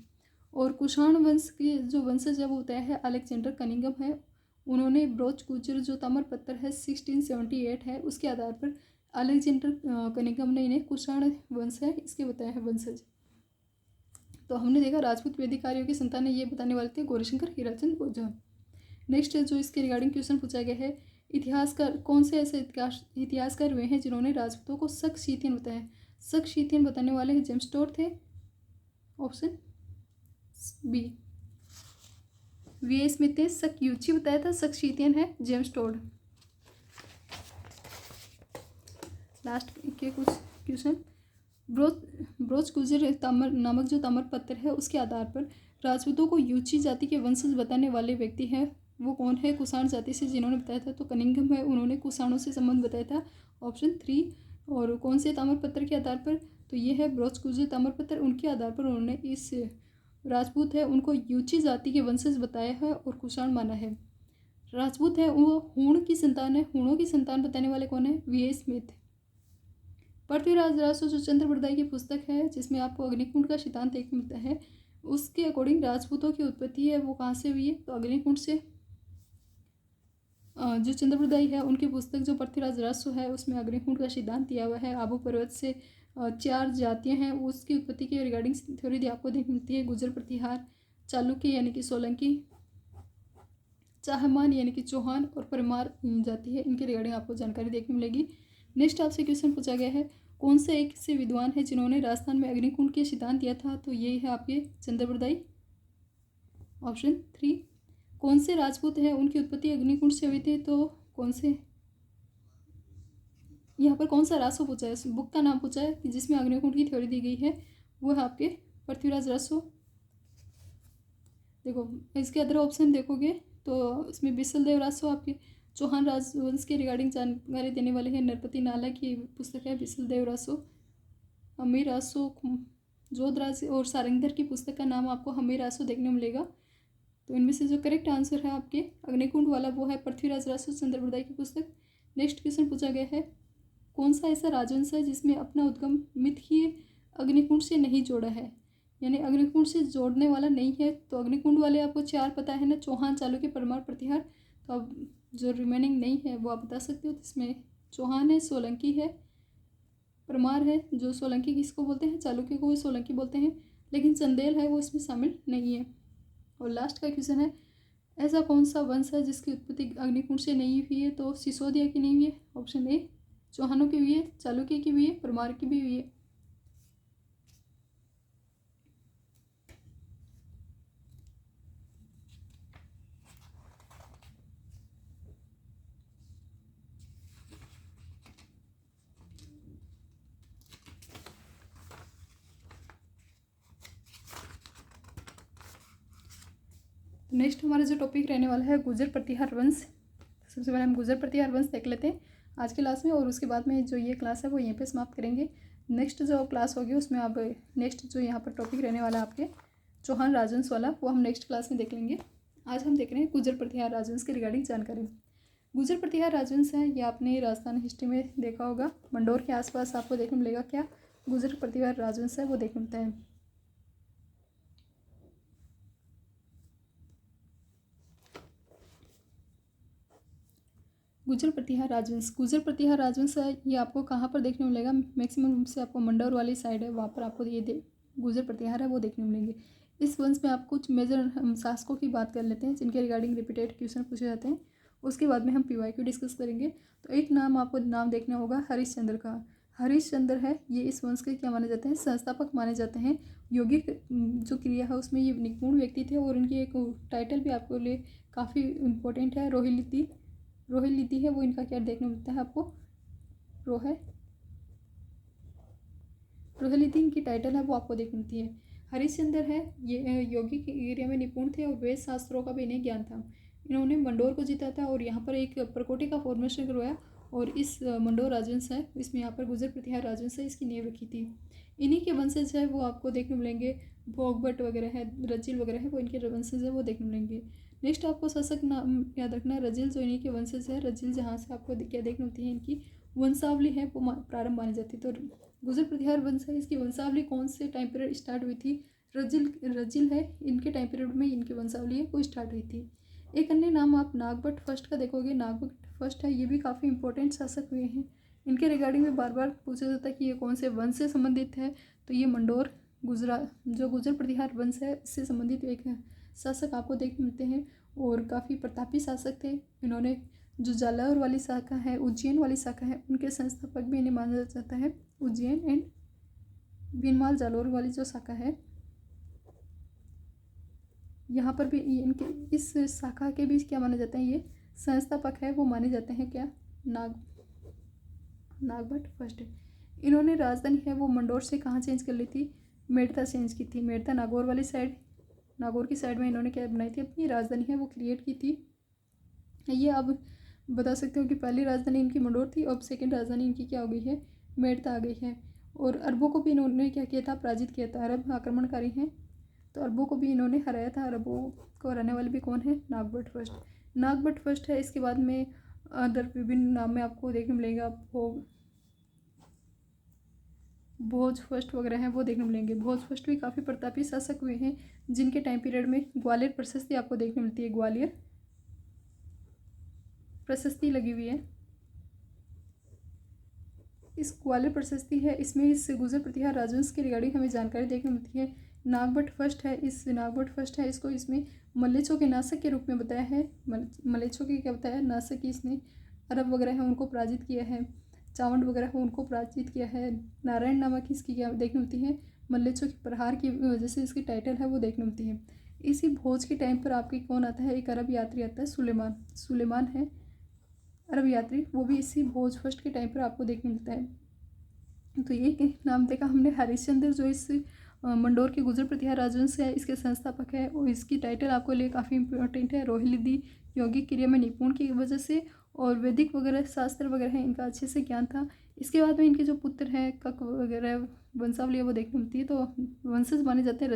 और कुषाण वंश के जो वंशज है वो बताया है अलेक्जेंडर कनिंगम है, उन्होंने ब्रोच गुजर जो ताम्रपत्र है 1678 है उसके आधार पर अलेक्जेंडर कनिंगम ने इन्हें कुषाण वंश है इसके बताया है वंशज। तो हमने देखा राजपूत वैदिक आर्यों की संतान ये बताने वाले थे गौरीशंकर हीराचंद ओझा। नेक्स्ट जो इसके रिगार्डिंग क्वेश्चन पूछा गया है, इतिहासकार कौन से ऐसे इतिहासकार हुए हैं जिन्होंने राजपूतों को शक बताया। शक बताने वाले हैं जेम्स टोड थे, option B. V A Smith ने शक बताया था, शक है जेम्स टोड। लास्ट के कुछ क्वेश्चन, ब्रोच गुजर नामक जो ताम्रपत्र है उसके आधार पर राजपूतों को यूची जाति के वंशज बताने वाले व्यक्ति हैं वो कौन है, कुषाण जाति से जिन्होंने बताया था। तो कनिंगम है, उन्होंने कुषाणों से संबंध बताया था, ऑप्शन 3। और कौन से ताम्रपत्र के आधार पर, तो ये है ब्रोच गुजर ताम्रपत्र, उनके आधार पर उन्होंने इस राजपूत है उनको यूची जाति के वंशज बताया है और कुषाण माना है। राजपूत है वो हूण की संतान है, हूणों की संतान बताने वाले कौन है, we A Smith. Prithviraj Raso जो चंद्रप्रदाय की पुस्तक है जिसमें आपको अग्निकुंड का सिद्धांत देखने मिलता है, उसके अकॉर्डिंग राजपूतों की उत्पत्ति है वो कहाँ से हुई है, तो अग्निकुंड से। जो चंद्रप्रदाय है उनकी पुस्तक जो पृथ्वीराज रासो है उसमें अग्निकुंड का सिद्धांत दिया हुआ है। आबू पर्वत से 4 जातियां हैं उसकी उत्पत्ति के रिगार्डिंग थ्योरी आपको देखने मिलती है, गुजर प्रतिहार, चालुक्य यानी कि सोलंकी, चाहमान यानी कि चौहान और परमार जाति है, इनके रिगार्डिंग आपको जानकारी देखने मिलेगी। नेक्स्ट आपसे क्वेश्चन पूछा गया है, कौन से एक से विद्वान है जिन्होंने राजस्थान में अग्निकुंड के सिद्धांत दिया था, तो ये है आपके चंद्रप्रदाय, ऑप्शन 3। कौन से राजपूत हैं उनकी उत्पत्ति अग्निकुंड से हुई थी, तो कौन से, यहाँ पर कौन सा रासो पूछा है, बुक का नाम पूछा है कि जिसमें अग्निकुंड की थ्योरी दी गई है, वो है आपके पृथ्वीराज रासो। देखो इसके अदर ऑप्शन देखोगे तो इसमें बिसल रासो आपके चौहान राजवंश के रिगार्डिंग जानकारी देने वाले हैं, नरपति नाला की पुस्तक है बिसल रासो। हमीर रासो जोधराज और सारंगधर की पुस्तक का नाम आपको हमीर रासो देखने मिलेगा। तो इनमें से जो करेक्ट आंसर है आपके अग्निकुंड वाला वो है पृथ्वीराज रासो चंद्रप्रदाय की पुस्तक। नेक्स्ट क्वेश्चन पूछा गया है, कौन सा ऐसा राजवंश है जिसमें अपना उद्गम मिथकीय अग्निकुंड से नहीं जोड़ा है, यानी अग्निकुंड से जोड़ने वाला नहीं है। तो अग्निकुंड वाले आपको 4 पता है ना, चौहान, चालुक्य, परमार, प्रतिहार। तो अब जो रिमेनिंग नहीं है वो आप बता सकते हो, जिसमें चौहान है, सोलंकी है, परमार है, जो सोलंकी किसको बोलते हैं, चालुक्य को भी सोलंकी बोलते हैं, लेकिन चंदेल है वो इसमें शामिल नहीं है। और लास्ट का क्वेश्चन है, ऐसा कौन सा वंश है जिसकी उत्पत्ति अग्निकुंड से नहीं हुई है, तो सिसोदिया की नहीं हुई है, ऑप्शन ए। चौहानों की हुई है, चालुक्य की हुई है, परमार की भी हुई है। नेक्स्ट हमारा जो टॉपिक रहने वाला है गुजर प्रतिहार वंश। सबसे पहले हम गुर्जर प्रतिहार वंश देख लेते हैं आज की क्लास में, और उसके बाद में जो ये क्लास है वो यहीं पे समाप्त करेंगे। नेक्स्ट जो क्लास होगी उसमें अब नेक्स्ट जो यहाँ पर टॉपिक रहने वाला है आपके चौहान राजवंश वाला, वो हम नेक्स्ट क्लास में देख लेंगे। आज हम देख रहे हैं गुर्जर प्रतिहार राजवंश के रिगार्डिंग जानकारी। गुर्जर प्रतिहार राजवंश है, ये आपने राजस्थान हिस्ट्री में देखा होगा, मंडोर के आसपास आपको देखने मिलेगा। क्या गुर्जर प्रतिहार राजवंश है वो देखने मिलता है। गुर्जर प्रतिहार राजवंश है, ये आपको कहाँ पर देखने मिलेगा? मैक्सिमम रूप से आपको मंडौर वाली साइड है, वहाँ पर आपको ये गुर्जर प्रतिहार है वो देखने मिलेंगे। इस वंश में आप कुछ मेजर शासकों की बात कर लेते हैं जिनके रिगार्डिंग रिपीटेड क्वेश्चन पूछे जाते हैं। उसके बाद में हम PYQ डिस्कस करेंगे। तो एक नाम आपको नाम देखना होगा हरिश्चंद्र का। हरिश्चंद्र है, ये इस वंश के क्या माने जाते हैं? संस्थापक माने जाते हैं। यौगिक जो क्रिया है उसमें ये निपुण व्यक्ति थे, और इनकी एक टाइटल भी आपके लिए काफ़ी इंपॉर्टेंट है, रोहिलिति है, वो इनका क्या देखने मिलता है आपको? रोहिलिति इनकी टाइटल है वो आपको देखने मिलती है। हरिश्चंद्र है, ये यौगिक क्रिया में निपुण थे और वेद शास्त्रों का भी इन्हें ज्ञान था। इन्होंने मंडोर को जीता था और यहाँ पर एक प्रकोटे का फॉर्मेशन करवाया, और इस मंडोर राजवंश है इसमें यहाँ पर गुर्जर प्रतिहार राजवंश है इसकी नींव रखी थी। इन्हीं के वंशज है वो आपको देखने मिलेंगे। भोगभट वगैरह है, रजिल वगैरह है, वो इनके वंशज है वो देखने मिलेंगे। नेक्स्ट आपको शासक नाम याद रखना है रजिल, जो इन्हीं के वंशज है। रजिल जहाँ से आपको क्या देखने मिलती है, इनकी वंशावली है वो प्रारंभ मानी जाती है। तो गुर्जर प्रतिहार वंश है, इसकी वंशावली कौन से टाइम पीरियड स्टार्ट हुई थी? रजिल है, इनके टाइम पीरियड में इनकी वंशावली है वो स्टार्ट हुई थी। एक अन्य नाम आप नागभट्ट फर्स्ट का देखोगे। नागभट्ट फर्स्ट है, ये भी काफ़ी इंपॉर्टेंट शासक हुए हैं। इनके रिगार्डिंग में बार बार पूछा जाता है कि ये कौन से वंश से संबंधित है। तो ये मंडोर जो गुर्जर प्रतिहार वंश है इससे संबंधित एक शासक आपको देखने मिलते हैं, और काफ़ी प्रतापी शासक थे। इन्होंने जो जालौर वाली शाखा है, उज्जैन वाली शाखा है, उनके संस्थापक भी इन्हें माना जाता है। उज्जैन एंड भीनमाल जालौर वाली जो शाखा है, यहाँ पर भी इनके इस शाखा के भी क्या माने जाते हैं? ये संस्थापक है वो माने जाते हैं। क्या? नागभट्ट फर्स्ट है। इन्होंने राजधानी है वो मंडोर से कहाँ चेंज कर ली थी? मेड़ता चेंज की थी। मेड़ता नागौर वाली साइड, नागौर की साइड में इन्होंने क्या बनाई थी? अपनी राजधानी है वो क्रिएट की थी। ये आप बता सकते हो कि पहली राजधानी इनकी मंडोर थी, अब सेकंड राजधानी इनकी क्या हो गई है? मेड़ता आ गई है। और अरबों को भी इन्होंने क्या किया था? पराजित किया था। अरब आक्रमणकारी हैं, तो अरबों को भी इन्होंने हराया था। अरबों को हराने वाले भी कौन है? नागभट्ट फर्स्ट है। इसके बाद में अदर विभिन्न नाम में आपको देखने मिलेगा। भोज फर्स्ट वगैरह हैं वो देखने मिलेंगे। भोज फर्स्ट भी काफ़ी प्रतापी शासक हुए हैं, जिनके टाइम पीरियड में ग्वालियर प्रशस्ति आपको देखने मिलती है। ग्वालियर प्रशस्ति लगी हुई है। इस ग्वालियर प्रशस्ति है, इसमें इस गुर्जर प्रतिहार राजवंश के रिगार्डिंग हमें जानकारी देखने मिलती है। नागभट्ट फर्स्ट है, इसको इसमें मल्लेच्छों के नाशक के रूप में बताया है। मल्लेच्छों के क्या बताया? नाशक की। इसने अरब वगैरह है उनको पराजित किया है, चावंड वगैरह है उनको पराजित किया है। नारायण नामक इसकी क्या देखने मिलती है? मल्लेच्छों के प्रहार की वजह से इसकी टाइटल है वो देखने मिलती है। इसी भोज के टाइम पर आपकी कौन आता है? एक अरब यात्री आता है, सुलेमान है अरब यात्री, वो भी इसी भोज फर्स्ट के टाइम पर आपको देखने मिलता है। तो ये नाम देखा हमने हरिश्चंद्र, जो इस मंडोर के गुर्जर प्रतिहार राजवंश है इसके संस्थापक है, और इसकी टाइटल आपके लिए काफ़ी इंपॉर्टेंट है। रोहिलिदी यौगिक क्रिया में निपुण की वजह से, और वैदिक वगैरह शास्त्र वगैरह है इनका अच्छे से ज्ञान था। इसके बाद में इनके जो पुत्र हैं कक वगैरह वंशावली है वो देखने मिलती है। तो वंशज माने जाते हैं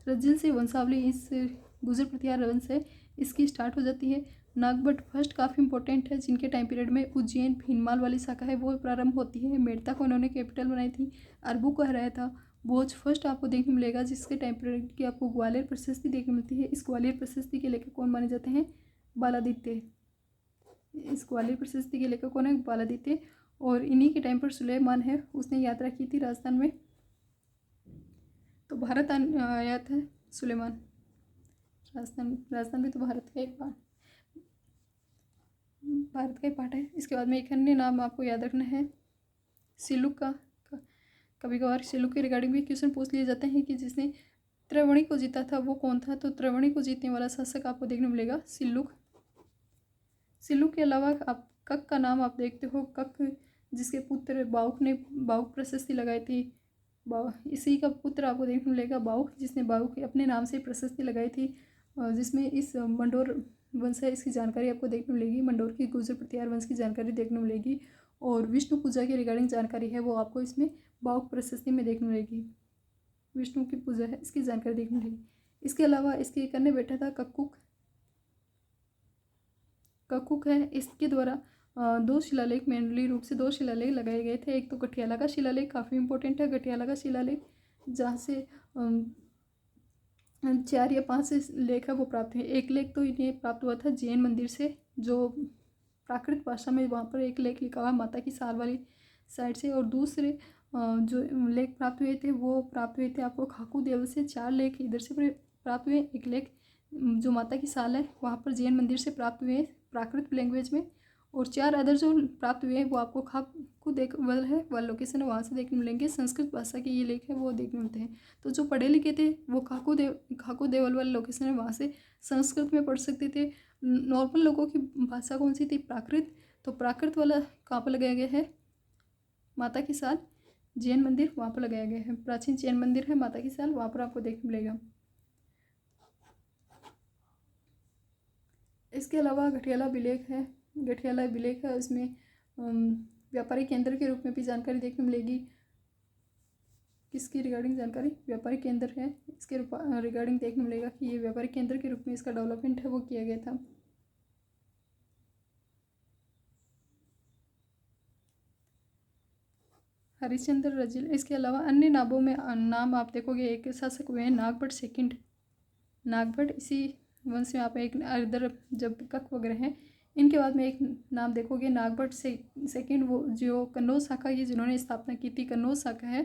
रजिल से वंशावली इस गुर्जर प्रतिहार वंश है इसकी स्टार्ट हो जाती है। नागभट्ट फर्स्ट काफ़ी इंपॉर्टेंट है, जिनके टाइम पीरियड में उज्जैन भीनमाल वाली शाखा है वो प्रारंभ होती है। मेड़ता को इन्होंने कैपिटल बनाई थी, अरबों को हराया था। भोज फर्स्ट आपको देखने मिलेगा, जिसके टाइम पीरियड की आपको ग्वालियर प्रशस्ति देखने मिलती है। इस ग्वालियर प्रशस्ति के लेकर कौन माने जाते हैं? बालादित्य। इस ग्वालियर प्रशस्ति के लेकर कौन है? बालादित्य। और इन्हीं के टाइम पर सुलेमान है, उसने यात्रा की थी राजस्थान में, तो भारत आया था सुलेमान। राजस्थान भी तो भारत का एक पार्ट है। इसके बाद में एक अन्य नाम आपको याद रखना है सिलुक का। कभी कभार सिलुक के रिगार्डिंग भी क्वेश्चन पूछ लिए जाते हैं कि जिसने त्रिवेणी को जीता था वो कौन था? तो त्रिवेणी को जीतने वाला शासक आपको देखने मिलेगा सिलुक के अलावा आप कक का नाम आप देखते हो। कक जिसके पुत्र बाउक ने बाउक प्रशस्ति लगाई थी, इसी का पुत्र आपको देखने मिलेगा बाउक, जिसने बाउक अपने नाम से प्रशस्ति लगाई थी, जिसमें इस मंडोर वंश है इसकी जानकारी आपको देखने मिलेगी। मंडोर की गुर्जर प्रतिहार वंश की जानकारी देखने मिलेगी। और विष्णु पूजा की रिगार्डिंग जानकारी है वो आपको इसमें बाउक प्रशस्ति में देखने मिलेगी। विष्णु की पूजा है इसकी जानकारी देखने मिलेगी। इसके अलावा इसके एक अन्य बेटा था कक्कुक। कक्कुक है इसके द्वारा दो शिलालेख, मेनली रूप से दो शिलालेख लगाए गए थे। एक तो गठियाला का शिलालेख काफ़ी इंपॉर्टेंट है। गठियाला का शिलालेख जहाँ से 4 या 5 लेख है वो प्राप्त है। एक लेख तो इन्हें प्राप्त हुआ था जैन मंदिर से, जो प्राकृत भाषा में वहाँ पर एक लेख लिखा हुआ माता की साल वाली साइड से। और दूसरे जो लेख प्राप्त हुए थे वो प्राप्त हुए थे आपको खाकू देव से। 4 लेख इधर से प्राप्त हुए। एक लेख जो माता की साल है वहाँ पर जैन मंदिर से प्राप्त हुए प्राकृत लैंग्वेज में। और 4 अदर जो प्राप्त हुए हैं वो आपको खाकू देख वल है वह लोकेशन है वहाँ से देखने मिलेंगे। संस्कृत भाषा के ये लेख है वो देखने मिलते हैं। तो जो पढ़े लिखे थे वो खाकू देवल वाले लोकेशन है वहाँ से संस्कृत में पढ़ सकते थे। नॉर्मल लोगों की भाषा कौन सी थी? प्राकृत। तो प्राकृत वाला कहाँ पर लगाया गया है? माता की साल जैन मंदिर वहाँ पर लगाया गया है। प्राचीन जैन मंदिर है माता की साल, वहाँ पर आपको देखने मिलेगा। इसके अलावा गठियाला अभिलेख है। गठियाला अभिलेख है इसमें व्यापारी केंद्र के रूप में भी जानकारी देखने मिलेगी। किसकी रिगार्डिंग जानकारी? व्यापारी केंद्र है इसके रिगार्डिंग देखने मिलेगा कि ये व्यापारी केंद्र के रूप में इसका डेवलपमेंट है वो किया गया था। हरिश्चंद्र रजिल। इसके अलावा अन्य नामों में नाम आप देखोगे एक शासक हुए हैं नागभट्ट सेकंड। नागभट्ट इसी वंश में आप एक इधर जब कक वगैरह हैं इनके बाद में एक नाम देखोगे नागभट्ट सेकंड, वो जो कन्नौज शाखा की जिन्होंने स्थापना की थी। कन्नौज शाखा है,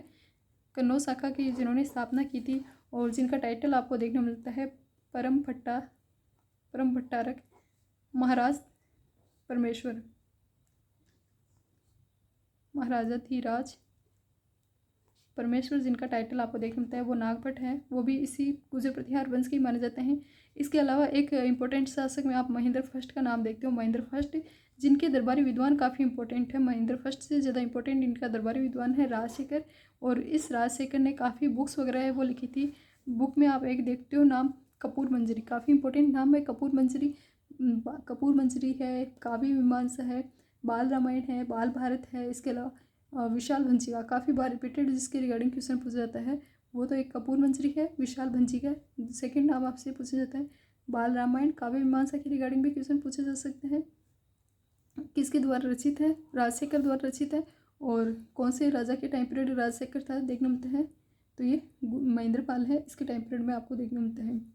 कन्नौज शाखा की जिन्होंने स्थापना की थी और जिनका टाइटल आपको देखने मिलता है परम भट्टारक महाराज परमेश्वर, महाराजाधिराज परमेश्वर, जिनका टाइटल आपको देखने मिलता है वो नागभट्ट है। वो भी इसी गुर्जर प्रतिहार वंश के माने जाते हैं। इसके अलावा एक इंपॉर्टेंट शासक में आप महेंद्र फर्स्ट का नाम देखते हो। महेंद्र फर्स्ट जिनके दरबारी विद्वान काफ़ी इंपॉर्टेंट है। महेंद्र फर्स्ट से ज़्यादा इंपॉर्टेंट इनका दरबारी विद्वान है राजशेखर। और इस राजशेखर ने काफ़ी बुक्स वगैरह है वो लिखी थी। बुक में आप एक देखते हो नाम कपूर मंजरी, काफ़ी इंपॉर्टेंट नाम है कपूर मंजरी। कपूर मंजरी है, काव्य मीमांसा है, बाल रामायण है, बाल भारत है। इसके अलावा विशाल भंजिका काफ़ी बार रिपीटेड जिसके रिगार्डिंग क्वेश्चन पूछा जाता है वो तो एक कपूर मंजरी है। विशाल भंजिका सेकंड नाम आपसे पूछा जाता है। बाल रामायण काव्य मीमांसा के रिगार्डिंग भी क्वेश्चन पूछे जा सकते हैं। किसके द्वारा रचित है? राजशेखर द्वारा रचित है। और कौन से राजा के टाइम पीरियड राजशेखर था देखने मिलते हैं? तो ये महेंद्र पाल है, इसके टाइम पीरियड में आपको देखने मिलते हैं।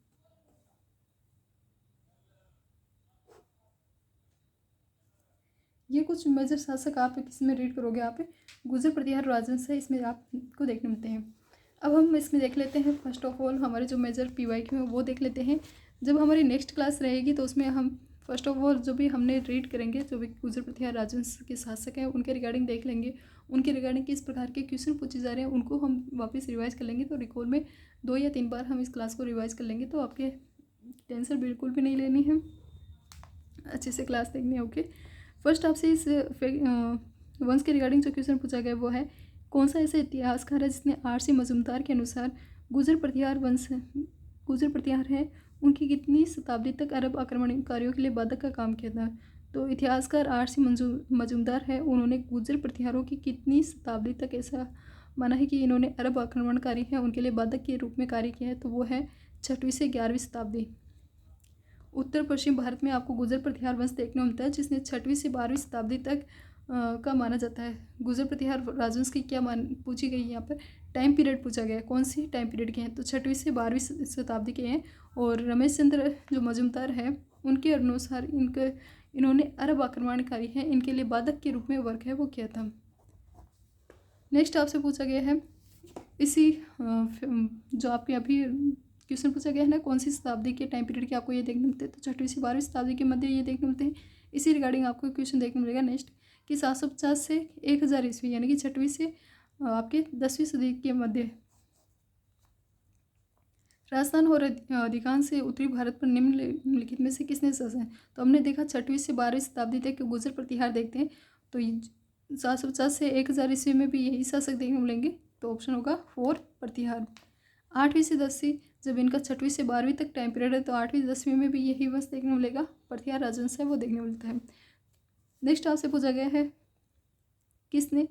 ये कुछ मेजर शासक आप किसमें रीड करोगे? आप गुर्जर प्रतिहार राजवंश है इसमें आपको देखने मिलते हैं। अब हम इसमें देख लेते हैं फर्स्ट ऑफ ऑल हमारे जो मेजर PYQ है वो देख लेते हैं। जब हमारी नेक्स्ट क्लास रहेगी तो उसमें हम फर्स्ट ऑफ ऑल जो भी हमने रीड करेंगे जो भी गुर्जर प्रतिहार राजवंश के शासक हैं उनके रिगार्डिंग देख लेंगे। उनके रिगार्डिंग किस प्रकार के क्वेश्चन पूछे जा रहे हैं उनको हम वापस रिवाइज कर लेंगे। तो रिकॉल में 2 या 3 बार हम इस क्लास को रिवाइज कर लेंगे। तो आपके टेंशन बिल्कुल भी नहीं लेनी है, अच्छे से क्लास देखनी है। ओके, फर्स्ट आपसे इस वंश के रिगार्डिंग जो क्वेश्चन पूछा गया वो है कौन सा ऐसा इतिहासकार है जिसने RC मजूमदार के अनुसार गुर्जर प्रतिहार है उनकी कितनी शताब्दी तक अरब आक्रमणकारियों के लिए बाधक का काम किया था? तो इतिहासकार RC मजूमदार है, उन्होंने गुर्जर प्रतिहारों की कितनी शताब्दी तक ऐसा माना है कि इन्होंने अरब आक्रमणकारी हैं उनके लिए बाधक के रूप में कार्य किया है? तो वो है 6वीं से 11वीं शताब्दी। उत्तर पश्चिम भारत में आपको गुर्जर प्रतिहार वंश देखने मिलता है जिसने 6वीं से 12वीं शताब्दी तक का माना जाता है। गुर्जर प्रतिहार राजवंश की क्या पूछी गई है? यहाँ पर टाइम पीरियड पूछा गया है, कौन सी टाइम पीरियड के हैं? तो 6वीं से 12वीं शताब्दी के हैं। और रमेश चंद्र जो मजूमदार है उनके अनुसार इन्होंने अरब आक्रमणकारी हैं इनके लिए बाधक के रूप में वर्क है वो किया था। नेक्स्ट आपसे पूछा गया है इसी जो आपके अभी क्वेश्चन पूछा गया है ना कौन सी शताब्दी के टाइम पीरियड के आपको ये देखने मिलते हैं? तो 6वीं से 12वीं शताब्दी के मध्य ये देखने मिलते हैं। इसी रिगार्डिंग आपको क्वेश्चन देखने मिलेगा नेक्स्ट कि 750 से 1000 ईस्वी यानी कि 6वीं से आपके 10वीं सदी के मध्य राजस्थान और अधिकांश से उत्तरी भारत पर निम्नलिखित में से किसने शासन? तो हमने देखा 6वीं से 12वीं शताब्दी तक गुर्जर प्रतिहार देखते हैं। तो 750 से 1000 ईस्वी में भी यही शासक देखने मिलेंगे। तो ऑप्शन होगा 4 प्रतिहार। 8वीं से 10वीं, जब इनका 6वीं से 12वीं तक टाइम पीरियड है तो 8वीं 10वीं में भी यही वंश देखने को मिलेगा, प्रतिहार राजवंश है वो देखने को मिलता है। नेक्स्ट आपसे पूछा गया है किसने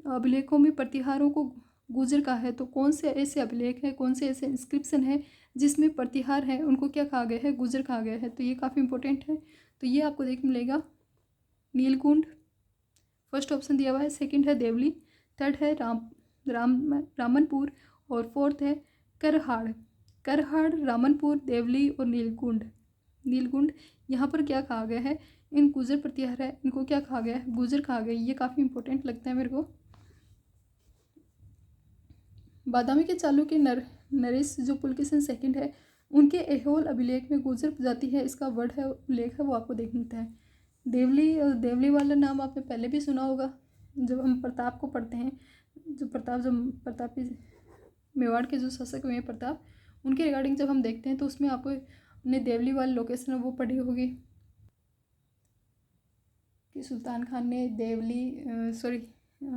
अभिलेखों में प्रतिहारों को गुजर कहा है, तो कौन से ऐसे अभिलेख हैं, कौन से ऐसे इंस्क्रिप्शन है जिसमें प्रतिहार है उनको क्या कहा गया है, गुजर कहा गया है। तो ये काफ़ी इंपॉर्टेंट है। तो ये आपको देखने मिलेगा नीलकुंड, फर्स्ट ऑप्शन दिया हुआ है, सेकंड है देवली, थर्ड है रामनपुर और फोर्थ है करहाड़। करहाड़, रामनपुर, देवली और नीलकुंड यहाँ पर क्या कहा गया है, इन गुजर प्रतिहार है इनको क्या कहा गया है, गुजर कहा गया। ये काफ़ी इंपॉर्टेंट लगता है मेरे को। बादामी के चालुक्य नरेश जो पुलकेशिन सेकंड है उनके ऐहोल अभिलेख में गुजर जाति है इसका वर्ड है उल्लेख है वो आपको देख मिलता है। देवली वाला नाम आपने पहले भी सुना होगा जब हम प्रताप को पढ़ते हैं, जो प्रतापी मेवाड़ के जो शासक हुए हैं प्रताप, उनके रिगार्डिंग जब हम देखते हैं तो उसमें आपको अपने देवली वाले लोकेशन है वो पढ़ी होगी कि सुल्तान खान ने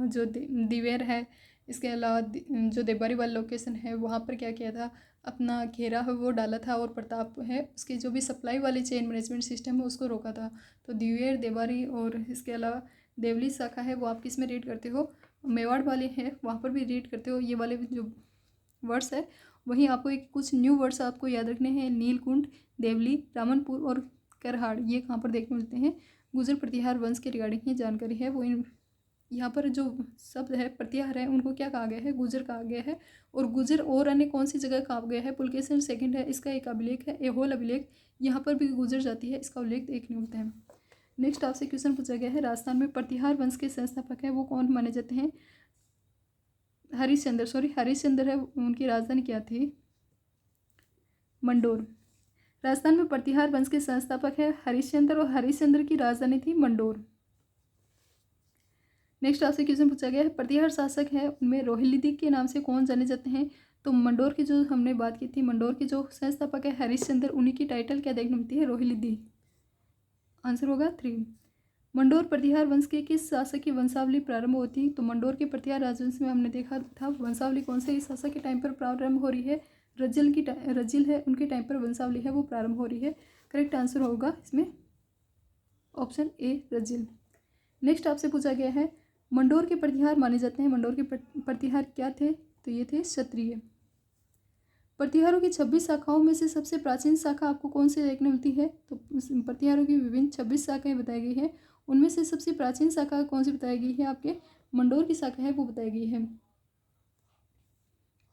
जो दिवेर है, इसके अलावा जो देवबारी वाला लोकेशन है वहाँ पर क्या किया था, अपना घेरा है वो डाला था और प्रताप है उसकी जो भी सप्लाई वाली चेन मैनेजमेंट सिस्टम है उसको रोका था। तो दिवेर, देवबारी और इसके अलावा देवली शाखा है वो आप किस में रीड करते हो, मेवाड़ वाले हैं वहाँ पर भी रीड करते हो। ये वाले जो वर्ड्स है वहीं आपको एक कुछ न्यू वर्ड्स आपको याद रखने हैं, नीलकुंड, देवली, रामनपुर और करहाड़, ये कहाँ पर देखने मिलते हैं, गुजर प्रतिहार वंश के रिगार्डिंग ही जानकारी है वो यहाँ पर जो शब्द है प्रतिहार है उनको क्या कहा गया है, गुजर कहा गया है। और गुजर और अन्य कौन सी जगह कहा गया है, पुलकेशिन सेकंड है इसका एक अभिलेख है ऐहोल अभिलेख, यहाँ पर भी गुजर जाती है इसका उल्लेख देखने मिलता है। नेक्स्ट आपसे क्वेश्चन पूछा गया है राजस्थान में प्रतिहार वंश के संस्थापक है वो कौन माने जाते हैं, हरिश्चंद्र है, उनकी राजधानी क्या थी, मंडोर। राजस्थान में प्रतिहार वंश के संस्थापक है हरिश्चंद्र और हरिश्चंद्र की राजधानी थी मंडोर। नेक्स्ट आपसे क्वेश्चन पूछा गया है प्रतिहार शासक है उनमें रोहिल्लादिग के नाम से कौन जाने जाते हैं, तो मंडोर की जो हमने बात की थी, मंडोर के जो संस्थापक है हरिश्चंद्र, उन्हीं की टाइटल क्या देखने मिलती है, रोहिल्लादिग। आंसर होगा 3। मंडोर प्रतिहार वंश के किस शासक की वंशावली प्रारंभ होती, तो मंडोर के प्रतिहार राजवंश में हमने देखा था वंशावली कौन से शासक के टाइम पर प्रारंभ हो रही है, रजिल है उनके टाइम पर वंशावली है वो प्रारंभ हो रही है। करेक्ट आंसर होगा इसमें ऑप्शन ए रजिल। नेक्स्ट आपसे पूछा गया है मंडोर के प्रतिहार माने जाते हैं, मंडोर के प्रतिहार क्या थे, तो ये थे क्षत्रिय। प्रतिहारों की 26 शाखाओं में से सबसे प्राचीन शाखा आपको कौन सी देखने मिलती है, तो प्रतिहारों की विभिन्न 26 शाखाएं बताई गई है, उनमें से सबसे प्राचीन शाखा कौन सी बताई गई है, आपके मंडोर की शाखा है वो बताई गई है।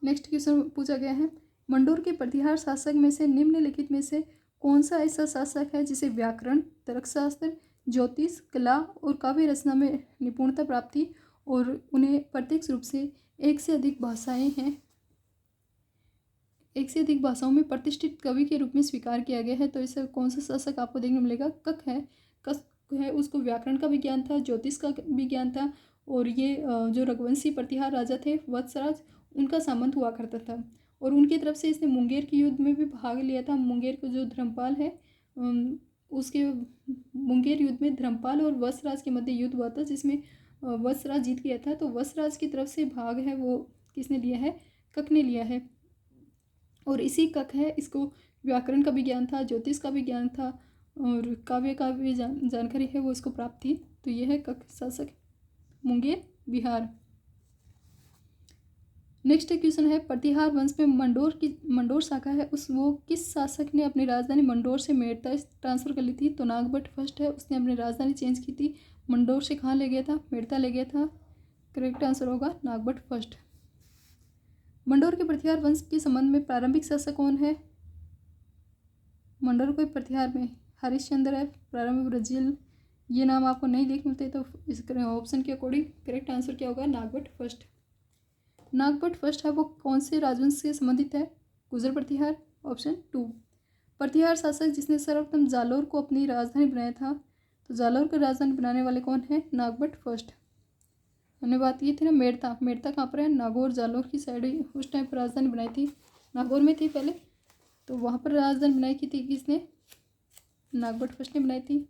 नेक्स्ट क्वेश्चन पूछा गया है मंडोर के प्रतिहार शासक में से निम्नलिखित में से कौन सा ऐसा शासक है जिसे व्याकरण, तर्कशास्त्र, ज्योतिष, कला और काव्य रचना में निपुणता प्राप्त थी और उन्हें प्रत्यक्ष रूप से एक से अधिक भाषाओं में प्रतिष्ठित कवि के रूप में स्वीकार किया गया है। तो ऐसा कौन सा शासक आपको देखने मिलेगा, कक है उसको व्याकरण का भी ज्ञान था, ज्योतिष का भी ज्ञान था और ये जो रघुवंशी प्रतिहार राजा थे वत्सराज उनका सामंत हुआ करता था और उनकी तरफ से इसने मुंगेर के युद्ध में भी भाग लिया था। मुंगेर का जो धर्मपाल है उसके मुंगेर युद्ध में धर्मपाल और वत्सराज के मध्य युद्ध हुआ था जिसमें वत्सराज जीत गया था। तो वत्सराज की तरफ से भाग है वो किसने लिया है, कक ने लिया है और इसी कक है इसको व्याकरण का भी ज्ञान था, ज्योतिष का भी ज्ञान था और काव्य का भी जानकारी है वो इसको प्राप्त थी। तो यह है कक शासक मुंगेर बिहार। नेक्स्ट क्वेश्चन है प्रतिहार वंश में मंडोर शाखा है वो किस शासक ने अपनी राजधानी मंडोर से मेड़ता ट्रांसफर कर ली थी, तो नागभट्ट फर्स्ट है उसने अपनी राजधानी चेंज की थी, मंडोर से कहाँ ले गया था, मेड़ता ले गया था। करेक्ट आंसर होगा नागभट्ट फर्स्ट। मंडोर के प्रतिहार वंश के संबंध में प्रारंभिक शासक कौन है, मंडोर के प्रतिहार में हरिश्चंद्र है, प्रारंभिक रजिल, ये नाम आपको नहीं देख मिलते तो इस ऑप्शन के अकॉर्डिंग करेक्ट आंसर क्या होगा, नागभट्ट फर्स्ट। नागभट्ट फर्स्ट है वो कौन से राजवंश से संबंधित है, गुजर प्रतिहार, ऑप्शन 2। प्रतिहार शासक जिसने सर्वप्रथम जालोर को अपनी राजधानी बनाया था, तो जालोर को राजधानी बनाने वाले कौन है, नागभट्ट फर्स्ट। हमने बात की थी ना मेड़ता कहाँ पर है, नागौर जालोर की साइड उस टाइम पर राजधानी बनाई थी, नागौर में थी पहले, तो वहाँ पर राजधानी बनाई की थी किसने, नागभट्ट फर्स्ट ने बनाई थी।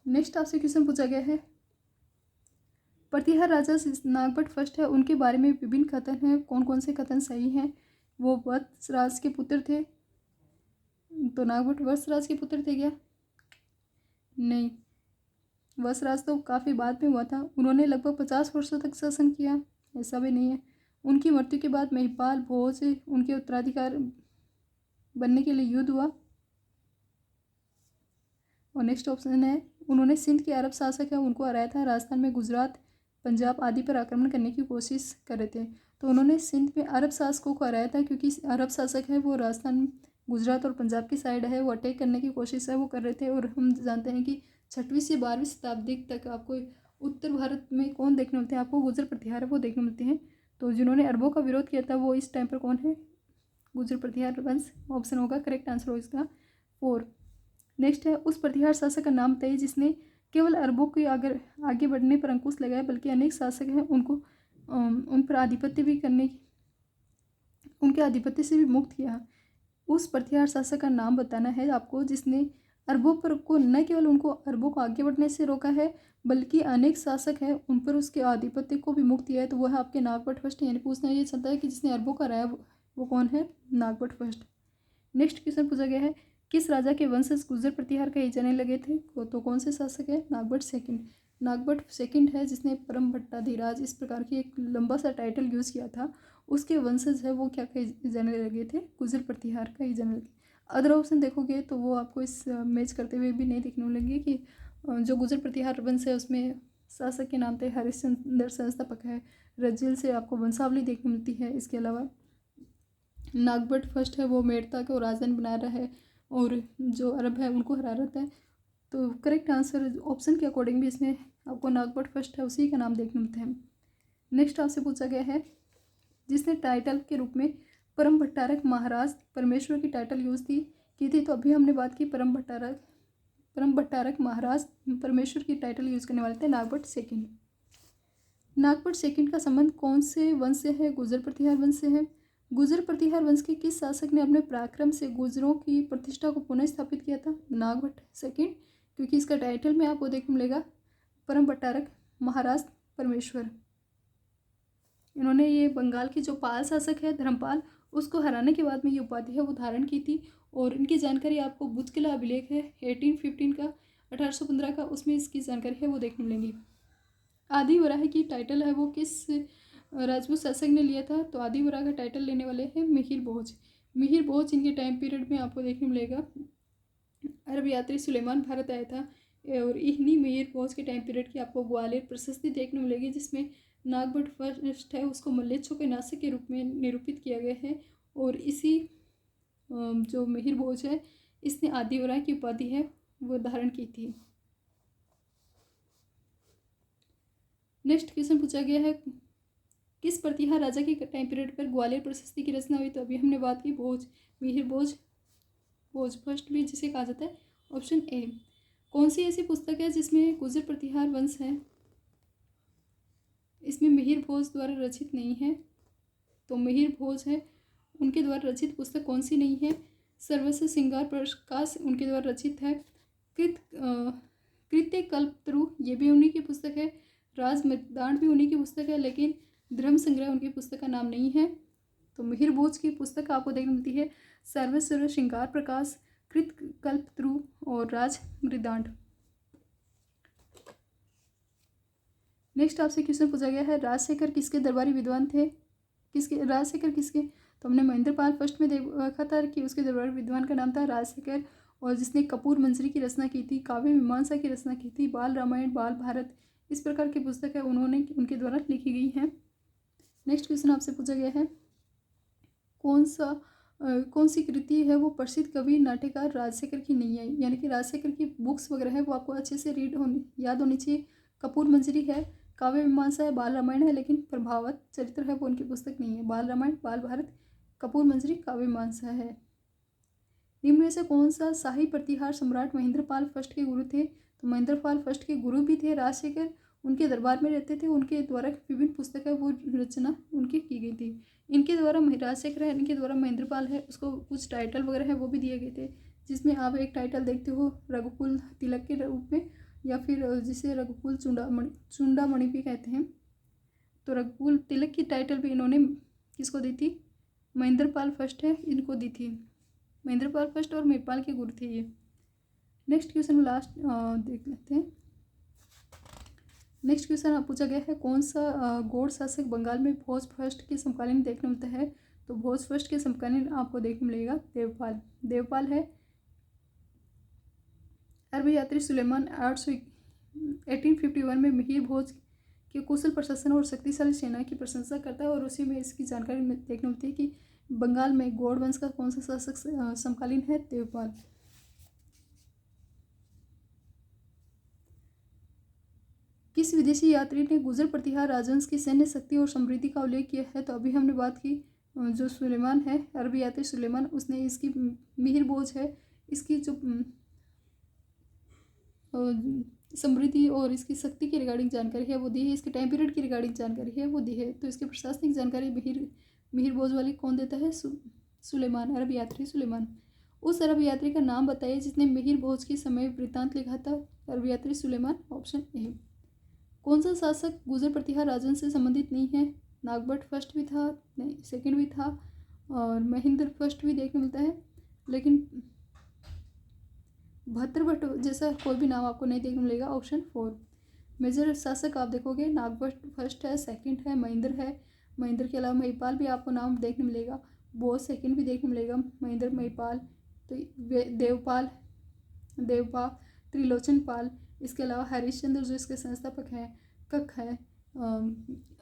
नेक्स्ट आपसे क्वेश्चन पूछा गया है प्रतिहार राजा नागभट्ट फर्स्ट है, उनके बारे में विभिन्न कथन हैं। कौन कौन से कथन सही हैं? वो वत्सराज के पुत्र थे। तो नागभट्ट वत्सराज के पुत्र थे क्या? नहीं, वत्सराज तो काफ़ी बाद में हुआ था। उन्होंने लगभग 50 वर्षों तक शासन किया, ऐसा भी नहीं है। उनकी मृत्यु के बाद महिपाल भोज उनके उत्तराधिकार बनने के लिए युद्ध हुआ। और नेक्स्ट ऑप्शन है, उन्होंने सिंध के अरब शासक है उनको हराया था। राजस्थान में गुजरात पंजाब आदि पर आक्रमण करने की कोशिश कर रहे थे, तो उन्होंने सिंध में अरब शासकों को हराया था, क्योंकि अरब शासक है वो राजस्थान गुजरात और पंजाब की साइड है, वो अटैक करने की कोशिश है वो कर रहे थे। और हम जानते हैं कि 6वीं से 12वीं शताब्दी तक आपको उत्तर भारत में कौन देखने मिलते हैं? आपको गुर्जर प्रतिहार वो देखने मिलते हैं। तो जिन्होंने अरबों का विरोध किया था वो इस टाइम पर कौन है? गुर्जर प्रतिहार वंश। ऑप्शन होगा करेक्ट आंसर हो इसका 4। नेक्स्ट है, उस प्रतिहार शासक का नाम तय जिसने केवल अरबों के आगे बढ़ने पर अंकुश लगाया, बल्कि अनेक शासक हैं उनको उन पर आधिपत्य भी करने उनके आधिपत्य से भी मुक्त किया। उस प्रतिहार शासक का नाम बताना है आपको जिसने अरबों पर को न केवल उनको अरबों को आगे बढ़ने से रोका है, बल्कि अनेक शासक हैं उन पर उसके आधिपत्य को भी मुक्त किया है। तो वह है आपके नागभट्ट फर्स्ट। यानी पूछना ये चलता है कि जिसने अरबों का हराया वो कौन है? नागभट्ट फर्स्ट। नेक्स्ट क्वेश्चन पूछा गया है, किस राजा के वंशज गुर्जर प्रतिहार कहे जाने लगे थे? तो कौन से शासक है? नागभट्ट सेकंड। नागभट्ट सेकंड है जिसने परम भट्टाधिराज इस प्रकार की एक लंबा सा टाइटल यूज़ किया था। उसके वंशज है वो क्या कहे जाने लगे थे? गुर्जर प्रतिहार कहे जाने लगे। अदर ऑप्शन देखोगे तो वो आपको इस मैच करते हुए भी नहीं देखने मिलेंगे कि जो गुर्जर प्रतिहार वंश है उसमें शासक के नाम थे हरिश्चंद्र संस्थापक है। रजिल से आपको वंशावली देखने मिलती है। इसके अलावा नागभट्ट फर्स्ट है वो मेड़ता को राजधानी बना रहा है और जो अरब है उनको हरा रहता है। तो करेक्ट आंसर ऑप्शन के अकॉर्डिंग भी इसमें आपको नागभट्ट फर्स्ट है उसी का नाम देखने मिलता है। नेक्स्ट आपसे पूछा गया है, जिसने टाइटल के रूप में परम भट्टारक महाराज परमेश्वर की टाइटल यूज़ की थी। तो अभी हमने बात की परम भट्टारक महाराज परमेश्वर की टाइटल यूज़ करने वाले थे नागभट्ट सेकंड। नागभट्ट सेकंड का संबंध कौन से वंश से है? गुर्जर प्रतिहार वंश से है। गुर्जर प्रतिहार वंश के किस शासक ने अपने पराक्रम से गुर्जरों की प्रतिष्ठा को पुनः स्थापित किया था? नागभट्ट सेकंड, क्योंकि इसका टाइटल में आपको देखने मिलेगा परम भट्टारक महाराज परमेश्वर। इन्होंने ये बंगाल के जो पाल शासक है धर्मपाल, उसको हराने के बाद में ये उपाधि है वो धारण की थी। और इनकी जानकारी आपको बुध किला अभिलेख है 1815 का 1815 का, उसमें इसकी जानकारी है वो देखने मिलेंगी। आदि वराह की टाइटल है वो किस राजपूत शासक ने लिया था? तो आदि वराह का टाइटल लेने वाले हैं मिहिर भोज। मिहिर भोज इनके टाइम पीरियड में आपको देखने मिलेगा अरब यात्री सुलेमान भारत आया था। और इन्हीं मिहिर भोज के टाइम पीरियड की आपको ग्वालियर प्रशस्ति देखने मिलेगी, जिसमें नागभट्ट फर्स्ट है उसको मल्लेच्छों के नासिक के रूप में निरूपित किया गया है। और इसी जो मिहिर भोज है इसने आदि वराह की उपाधि है वो धारण की थी। नेक्स्ट क्वेश्चन पूछा गया है, किस प्रतिहार राजा के टाइम पीरियड पर ग्वालियर प्रशस्ति की रचना हुई? तो अभी हमने बात की भोज, मिहिर भोज फर्स्ट भी जिसे कहा जाता है। Option A. कौन सी ऐसी पुस्तक है जिसमें गुर्जर प्रतिहार वंश है? इसमें मिहिर भोज द्वारा रचित नहीं है। तो मिहिर भोज है उनके द्वारा रचित पुस्तक कौन सी नहीं है? सर्वस्व श्रृंगार प्रकाश उनके द्वारा रचित है। कृत्य कल्पतरु ये भी उन्हीं की पुस्तक है। राज मृदांड भी उन्हीं की पुस्तक है, लेकिन धर्म संग्रह उनकी पुस्तक का नाम नहीं है। तो मिहिर भोज की पुस्तक आपको देखने मिलती है सर्वस्व श्रृंगार प्रकाश, कृत कल्पतरु और राज मृदांड। नेक्स्ट आपसे क्वेश्चन पूछा गया है, राजशेखर किसके दरबारी विद्वान थे? राजशेखर किसके? तो हमने महेंद्रपाल फर्स्ट में देखा था कि उसके दरबारी विद्वान का नाम था राजशेखर, और जिसने कपूर मंजरी की रचना की थी, काव्य मीमांसा की रचना की थी, बाल रामायण, बाल भारत इस प्रकार की पुस्तक है उन्होंने उनके द्वारा लिखी गई है। नेक्स्ट क्वेश्चन आपसे पूछा गया है, कौन सी कृति है वो प्रसिद्ध कवि नाट्यकार राजशेखर की नहीं है? यानी कि राजशेखर की बुक्स वगैरह है वो आपको अच्छे से याद होनी चाहिए। कपूर मंजरी है, काव्य मीमांसा है, बाल रामायण है, लेकिन प्रभावत चरित्र है वो उनकी पुस्तक नहीं है। बाल रामायण, बाल भारत, कपूर मंजरी, काव्य मीमांसा है। निम्न में से कौन सा शाही प्रतिहार सम्राट महेंद्रपाल फर्स्ट के गुरु थे? तो महेंद्रपाल फर्स्ट के गुरु भी थे राजशेखर, उनके दरबार में रहते थे, उनके द्वारा विभिन्न पुस्तकें वो रचना उनकी की गई थी। इनके द्वारा राजशेखर है, इनके द्वारा महेंद्रपाल है, उसको कुछ टाइटल वगैरह है वो भी दिए गए थे, जिसमें आप एक टाइटल देखते हो रघुकुल तिलक के रूप में, या फिर जिसे रघुकुल चूड़ामणि भी कहते हैं। तो रघुकुल तिलक की टाइटल भी इन्होंने किसको दी थी? महेंद्रपाल फर्स्ट है इनको दी थी। महेंद्रपाल फर्स्ट और महिपाल के गुरु थे ये। नेक्स्ट क्वेश्चन लास्ट देख लेते हैं। नेक्स्ट क्वेश्चन पूछा गया है कौन सा गौड़ शासक बंगाल में भोज फर्स्ट के समकालीन देखने मिलता है? तो भोज फर्स्ट के समकालीन आपको देखने मिलेगा देवपाल। देवपाल है। अरबी यात्री सुलेमान 1851 में मिहिर भोज के कुशल प्रशासन और शक्तिशाली सेना की प्रशंसा करता है और उसी में इसकी जानकारी देखने मिलती है कि बंगाल में गौड़ वंश का कौन सा शासक समकालीन है? देवपाल। किस विदेशी यात्री ने गुजर प्रतिहार राजवंश की सैन्य शक्ति और समृद्धि का उल्लेख किया है? तो अभी हमने बात की जो सुलेमान है, अरबी यात्री सुलेमान, उसने इसकी मिहिर भोज है, इसकी जो समृद्धि और इसकी शक्ति की रिगार्डिंग जानकारी है वो दी है, इसके टाइम पीरियड की रिगार्डिंग जानकारी है वो दी है। तो इसकी प्रशासनिक जानकारी मिहिर भोज वाली कौन देता है? सुलेमान, अरब यात्री सुलेमान। उस अरब यात्री का नाम बताइए जिसने मिहिर भोज के समय वृत्तांत लिखा था? अरब यात्री सुलेमान, ऑप्शन ए। कौन सा शासक गुजर प्रतिहार राजवंश से संबंधित नहीं है? नागभट्ट फर्स्ट भी था, नहीं सेकंड भी था, और महेंद्र फर्स्ट भी देखने मिलता है, लेकिन बहत्तर भट्ट जैसा कोई भी नाम आपको नहीं देखने मिलेगा। ऑप्शन 4। मेजर शासक आप देखोगे नागभट्ट फर्स्ट है, सेकंड है, महेंद्र है, महेंद्र के अलावा महिपाल भी आपको नाम देखने मिलेगा, बोस सेकंड भी देखने मिलेगा, महेंद्र महिपाल, तो देवपाल, त्रिलोचन पाल, इसके अलावा हरिश्चंद्र जो इसके संस्थापक हैं, कक है,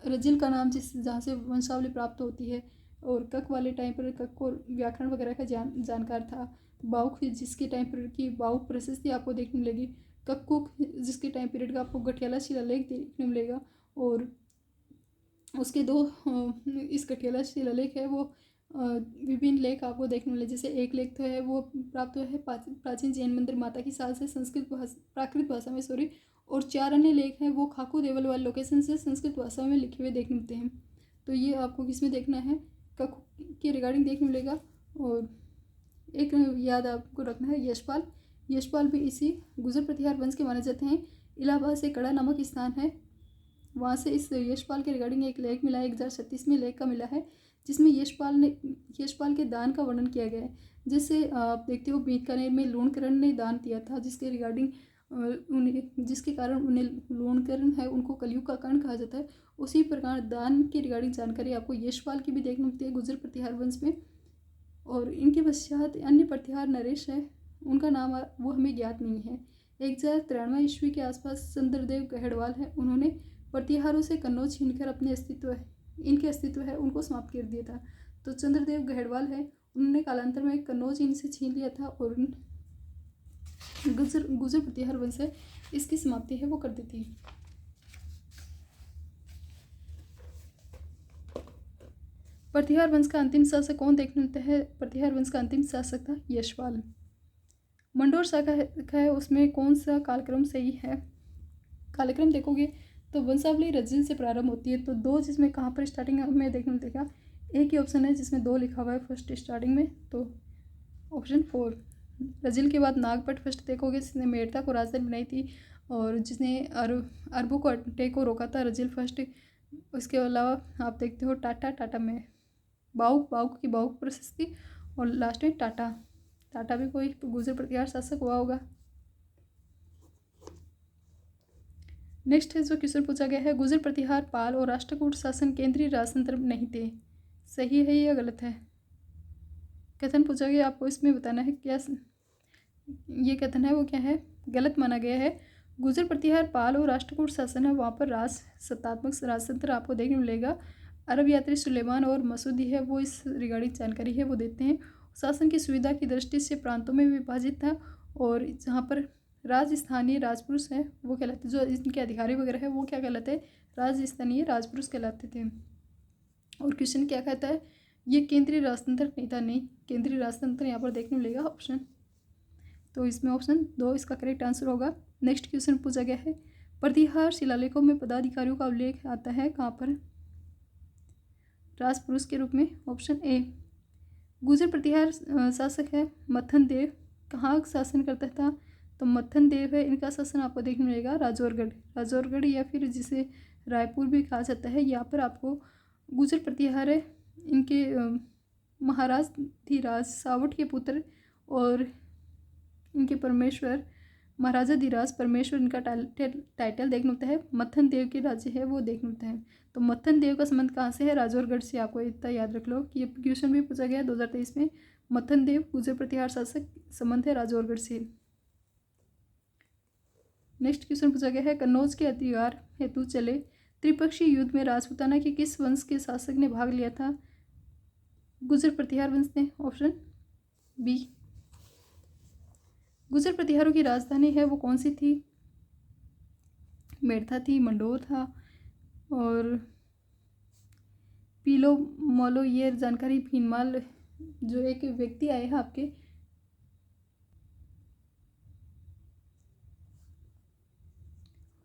रजिल का नाम जहाँ से वंशावली प्राप्त होती है, और कक वाले टाइम पर कक को व्याकरण वगैरह का जानकार था। बाउक जिसके टाइम पीरियड की बाउक प्रशस्ति आपको देखने मिलेगी। कक्कुक जिसके टाइम पीरियड का आपको गठियाला शिलालेख देखने मिलेगा, और उसके दो इस गठियाला शिलालेख है वो विभिन्न लेख आपको देखने मिले। जैसे एक लेख तो है वो प्राप्त हुआ है प्राचीन जैन मंदिर माता की साल से प्राकृत भाषा में और 4 अन्य लेख हैं वो खाकू देवल वाले लोकेशन से संस्कृत भाषा में लिखे हुए देखने मिलते हैं। तो ये आपको किस में देखना है? कक के रिगार्डिंग देखने मिलेगा। और एक याद आपको रखना है यशपाल भी इसी गुजर प्रतिहार वंश के माने जाते हैं। इलाहाबाद से कड़ा नामक स्थान है, वहाँ से इस यशपाल के रिगार्डिंग एक लेख मिला है, 1036वें लेख का मिला है, जिसमें यशपाल के दान का वर्णन किया गया है। जैसे आप देखते हो बीकानेर में लूणकरण ने दान दिया था, जिसके रिगार्डिंग जिसके कारण उन्हें लूणकरण है उनको कलयुग का कर्ण कहा जाता है। उसी प्रकार दान की रिगार्डिंग जानकारी आपको यशपाल की भी देखने मिलती है गुजर प्रतिहार वंश में। और इनके पश्चात अन्य प्रतिहार नरेश है, उनका नाम वो हमें ज्ञात नहीं है। 1093 ईस्वी के आसपास चंद्रदेव गहड़वाल है, उन्होंने प्रतिहारों से कन्नौज छीनकर इनके अस्तित्व है उनको समाप्त कर दिया था। तो चंद्रदेव गहड़वाल है, उन्होंने कालांतर में कन्नौज इनसे छीन लिया था और गुजर प्रतिहार वंश है इसकी समाप्ति है वो कर दी थी। प्रतिहार वंश का अंतिम शासक कौन देखने मिलता है? प्रतिहार वंश का अंतिम शासक था यशपाल। मंडोर शाखा है उसमें कौन सा कालक्रम सही है? कालक्रम देखोगे तो वंशावली रजिल से प्रारंभ होती है, तो 2 जिसमें कहाँ पर स्टार्टिंग में देखने मिलेगा? एक ही ऑप्शन है जिसमें 2 लिखा हुआ है फर्स्ट स्टार्टिंग में, तो ऑप्शन 4। रजिल के बाद नागभट्ट फर्स्ट देखोगे जिसने मेड़ता को राजधानी बनाई थी और जिसने अरबों को अटैक को रोका था, रजिल फर्स्ट। उसके अलावा आप देखते हो टाटा में बाउक की बाउक प्रशस्ति, और लास्ट में टाटा भी कोई गुजर प्रतिहार शासक हुआ होगा। नेक्स्ट है जो क्वेश्चन पूछा गया है, गुजर प्रतिहार पाल और राष्ट्रकूट शासन केंद्रीय राजतंत्र नहीं थे, सही है या गलत है? कथन पूछा गया, आपको इसमें बताना है क्या ये कथन है वो क्या है, गलत माना गया है। गुजर प्रतिहार पाल और राष्ट्रकूट शासन है, वहाँ पर सत्तात्मक राजतंत्र आपको देखने मिलेगा। अरब यात्री सुलेमान और मसूदी है वो इस रिगार्डिंग जानकारी है वो देते हैं। शासन की सुविधा की दृष्टि से प्रांतों में विभाजित था, और जहाँ पर राजस्थानीय राजपुरुष हैं वो कहलाते, जो इनके अधिकारी वगैरह है वो क्या कहलाते हैं? राजस्थानीय राजपुरुष कहलाते थे। और क्वेश्चन क्या कहता है? ये केंद्रीय राजतंत्र नहीं था, नहीं केंद्रीय राजतंत्र यहाँ पर देखने मिलेगा ऑप्शन, तो इसमें ऑप्शन 2 इसका करेक्ट आंसर होगा। नेक्स्ट क्वेश्चन पूछा गया है, प्रतिहार शिलालेखों में पदाधिकारियों का उल्लेख आता है कहाँ पर? राजपुरुष के रूप में, ऑप्शन ए। गुजर प्रतिहार शासक है मथन देव, कहाँ शासन करता था? तो मत्थन देव है, इनका शासन आपको देखने मिलेगा राजौरगढ़ या फिर जिसे रायपुर भी कहा जाता है। यहाँ पर आपको गुजर प्रतिहार है, इनके महाराज धीराज सावट के पुत्र और इनके परमेश्वर महाराजा धीराज परमेश्वर, इनका टाइटल देखने मिलता है। मत्थन देव के राज्य है वो देखने मिलता है। तो मत्थन देव का संबंध कहाँ से है? राजौरगढ़ से। आपको इतना याद रख लो कि ये क्वेश्चन भी पूछा गया 2023 में। मत्थन देव गुजर प्रतिहार शासक, संबंध है राजौरगढ़ से। नेक्स्ट क्वेश्चन पूछा गया है, कन्नौज के अधिकार हेतु चले त्रिपक्षीय युद्ध में राजपूताना के किस वंश के शासक ने भाग लिया था? गुजर प्रतिहार वंश ने। Option B. गुजर प्रतिहारों की राजधानी है वो कौन सी थी? मेड़ता थी, मंडोर था और पीलो मोलो। ये जानकारी भीनमाल जो एक व्यक्ति आए हैं आपके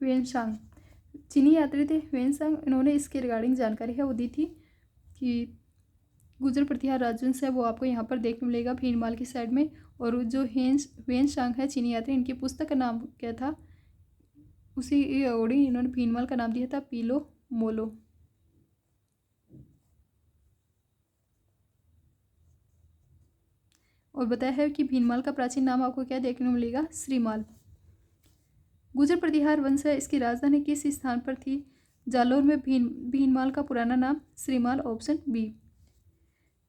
वेनसांग, चीनी यात्री थे वेनसांग, इन्होंने इसके रिगार्डिंग जानकारी है वो दी थी कि गुजर प्रतिहार राजवंश है वो आपको यहाँ पर देखने मिलेगा भीनमाल की साइड में। और जो वेनसांग है चीनी यात्री, इनकी पुस्तक का नाम क्या था? उसी अकॉर्डिंग इन्होंने भीनमाल का नाम दिया था पीलो मोलो। और बताया है कि भीनमाल का प्राचीन नाम आपको क्या देखने को मिलेगा? श्रीमाल। गुजर प्रतिहार वंश है, इसकी राजधानी किस स्थान पर थी? जालोर में। भीनमाल का पुराना नाम श्रीमाल। Option B.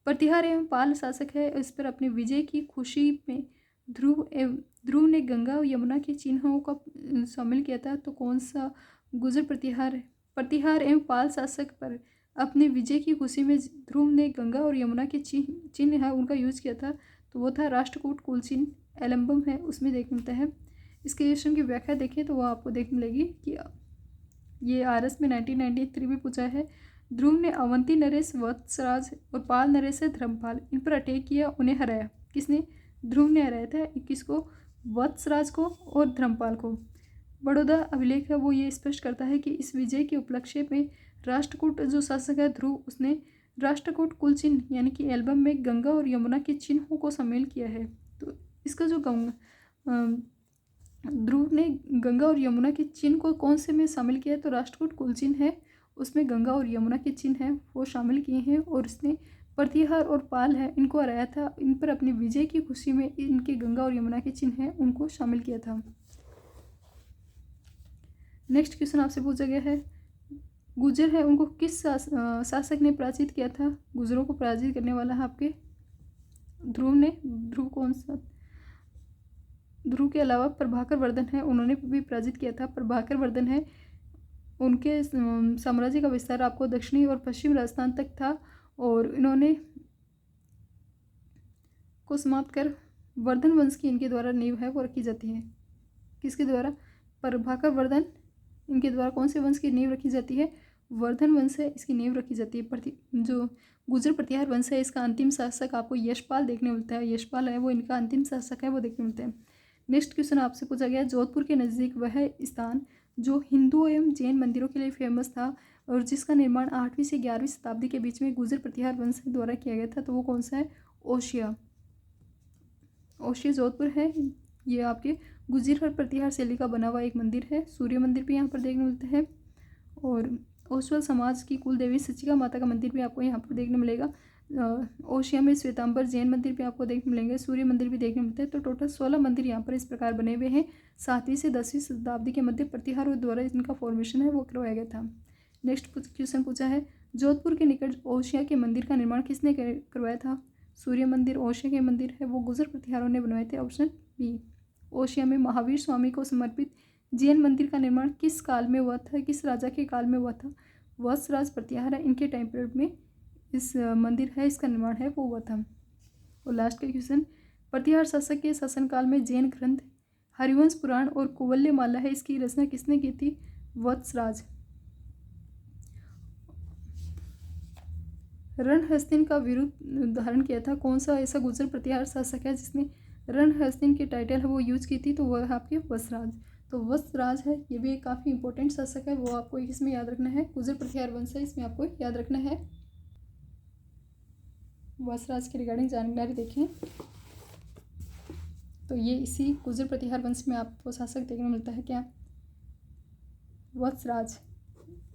प्रतिहार एवं पाल शासक है, इस पर अपनी विजय की खुशी में ध्रुव ने गंगा और यमुना के चिन्हों का शामिल किया था। तो कौन सा गुजर प्रतिहार है? प्रतिहार एवं पाल शासक पर अपनी विजय की खुशी में ध्रुव ने गंगा और यमुना के चिन्ह है उनका यूज किया था। तो वो था राष्ट्रकूट कुल चिन्ह, एलम्बम है उसमें देख मिलता है। इसके क्वेश्चन की व्याख्या देखें तो वो आपको देखने मिलेगी कि ये RS में 1993 में पूछा है। ध्रुव ने अवंती नरेश वत्सराज और पाल नरेश धर्मपाल इन पर अटैक किया, उन्हें हराया। किसने? ध्रुव ने हराया था। किसको? वत्सराज को और धर्मपाल को। बड़ौदा अभिलेख है वो ये स्पष्ट करता है कि इस विजय के उपलक्ष्य में राष्ट्रकूट जो शासक है ध्रुव, उसने राष्ट्रकूट कुल चिन्ह यानी कि एल्बम में गंगा और यमुना के चिन्हों को शामिल किया है। तो इसका जो ध्रुव ने गंगा और यमुना के चिन्ह को कौन से में शामिल किया है? तो राष्ट्रकूट कुल चिन्ह है उसमें गंगा और यमुना के चिन्ह हैं वो शामिल किए हैं। और इसने प्रतिहार और पाल है इनको हराया था, इन पर अपनी विजय की खुशी में इनके गंगा और यमुना के चिन्ह हैं उनको शामिल किया था। नेक्स्ट क्वेश्चन आपसे पूछा गया है, गुजर है उनको किस शासक ने पराजित किया था? गुजरों को पराजित करने वाला है आपके ध्रुव ने। ध्रुव कौन सा? ध्रुव के अलावा प्रभाकर वर्धन है, उन्होंने भी पराजित किया था। प्रभाकर वर्धन है, उनके साम्राज्य का विस्तार आपको दक्षिणी और पश्चिम राजस्थान तक था और इन्होंने को समाप्त कर वर्धन वंश की इनके द्वारा नींव है वो रखी जाती है। किसके द्वारा? प्रभाकर वर्धन, इनके द्वारा कौन से वंश की नींव रखी जाती है? वर्धन वंश है इसकी नींव रखी जाती है। जो गुजर प्रतिहार वंश है इसका अंतिम शासक आपको यशपाल देखने मिलता है। यशपाल है वो इनका अंतिम शासक है वो देखने मिलता है। नेक्स्ट क्वेश्चन आपसे पूछा गया, जोधपुर के नज़दीक वह स्थान जो हिंदू एवं जैन मंदिरों के लिए फेमस था और जिसका निर्माण 8वीं से 11वीं शताब्दी के बीच में गुजर प्रतिहार वंश द्वारा किया गया था, तो वो कौन सा है? ओशिया। ओशिया जोधपुर है, ये आपके गुजर प्रतिहार शैली का बना हुआ एक मंदिर है। सूर्य मंदिर भी यहाँ पर देखने मिलता है और ओसवाल समाज की कुल देवी सचिका माता का मंदिर भी आपको यहाँ पर देखने मिलेगा। ओशिया में श्वेतांबर जैन मंदिर भी आपको देखने मिलेंगे, सूर्य मंदिर भी देखने मिलते हैं। तो टोटल 16 मंदिर यहाँ पर इस प्रकार बने हुए हैं। 7वीं से 10वीं शताब्दी के मध्य प्रतिहारों द्वारा इनका फॉर्मेशन है वो करवाया गया था। नेक्स्ट क्वेश्चन पूछा है, जोधपुर के निकट ओशिया के मंदिर का निर्माण किसने करवाया था? सूर्य मंदिर ओशिया के मंदिर है वो गुजर प्रतिहारों ने बनवाए थे। Option B. ओशिया में महावीर स्वामी को समर्पित जैन मंदिर का निर्माण किस काल में हुआ था? किस राजा के काल में हुआ था? वत्सराज प्रतिहार है, इनके टाइम पीरियड में इस मंदिर है इसका निर्माण है वो हुआ था। और लास्ट का क्वेश्चन, प्रतिहार शासक के शासनकाल में जैन ग्रंथ हरिवंश पुराण और कुवल्य माला है इसकी रचना किसने की थी? वत्सराज। रणहस्तिन का विरुद्ध धारण किया था, कौन सा ऐसा गुजर प्रतिहार शासक है जिसने रणहस्तिन की टाइटल है वो यूज की थी? तो वह है आपके वत्सराज। तो वत्सराज है ये भी काफ़ी इंपॉर्टेंट शासक है वो आपको इसमें याद रखना है। गुजर प्रतिहार वंश है इसमें आपको याद रखना है। वत्सराज के रिगार्डिंग जानकारी देखें, तो ये इसी गुर्जर प्रतिहार वंश में आपको शासक देखने को मिलता है क्या, वत्सराज।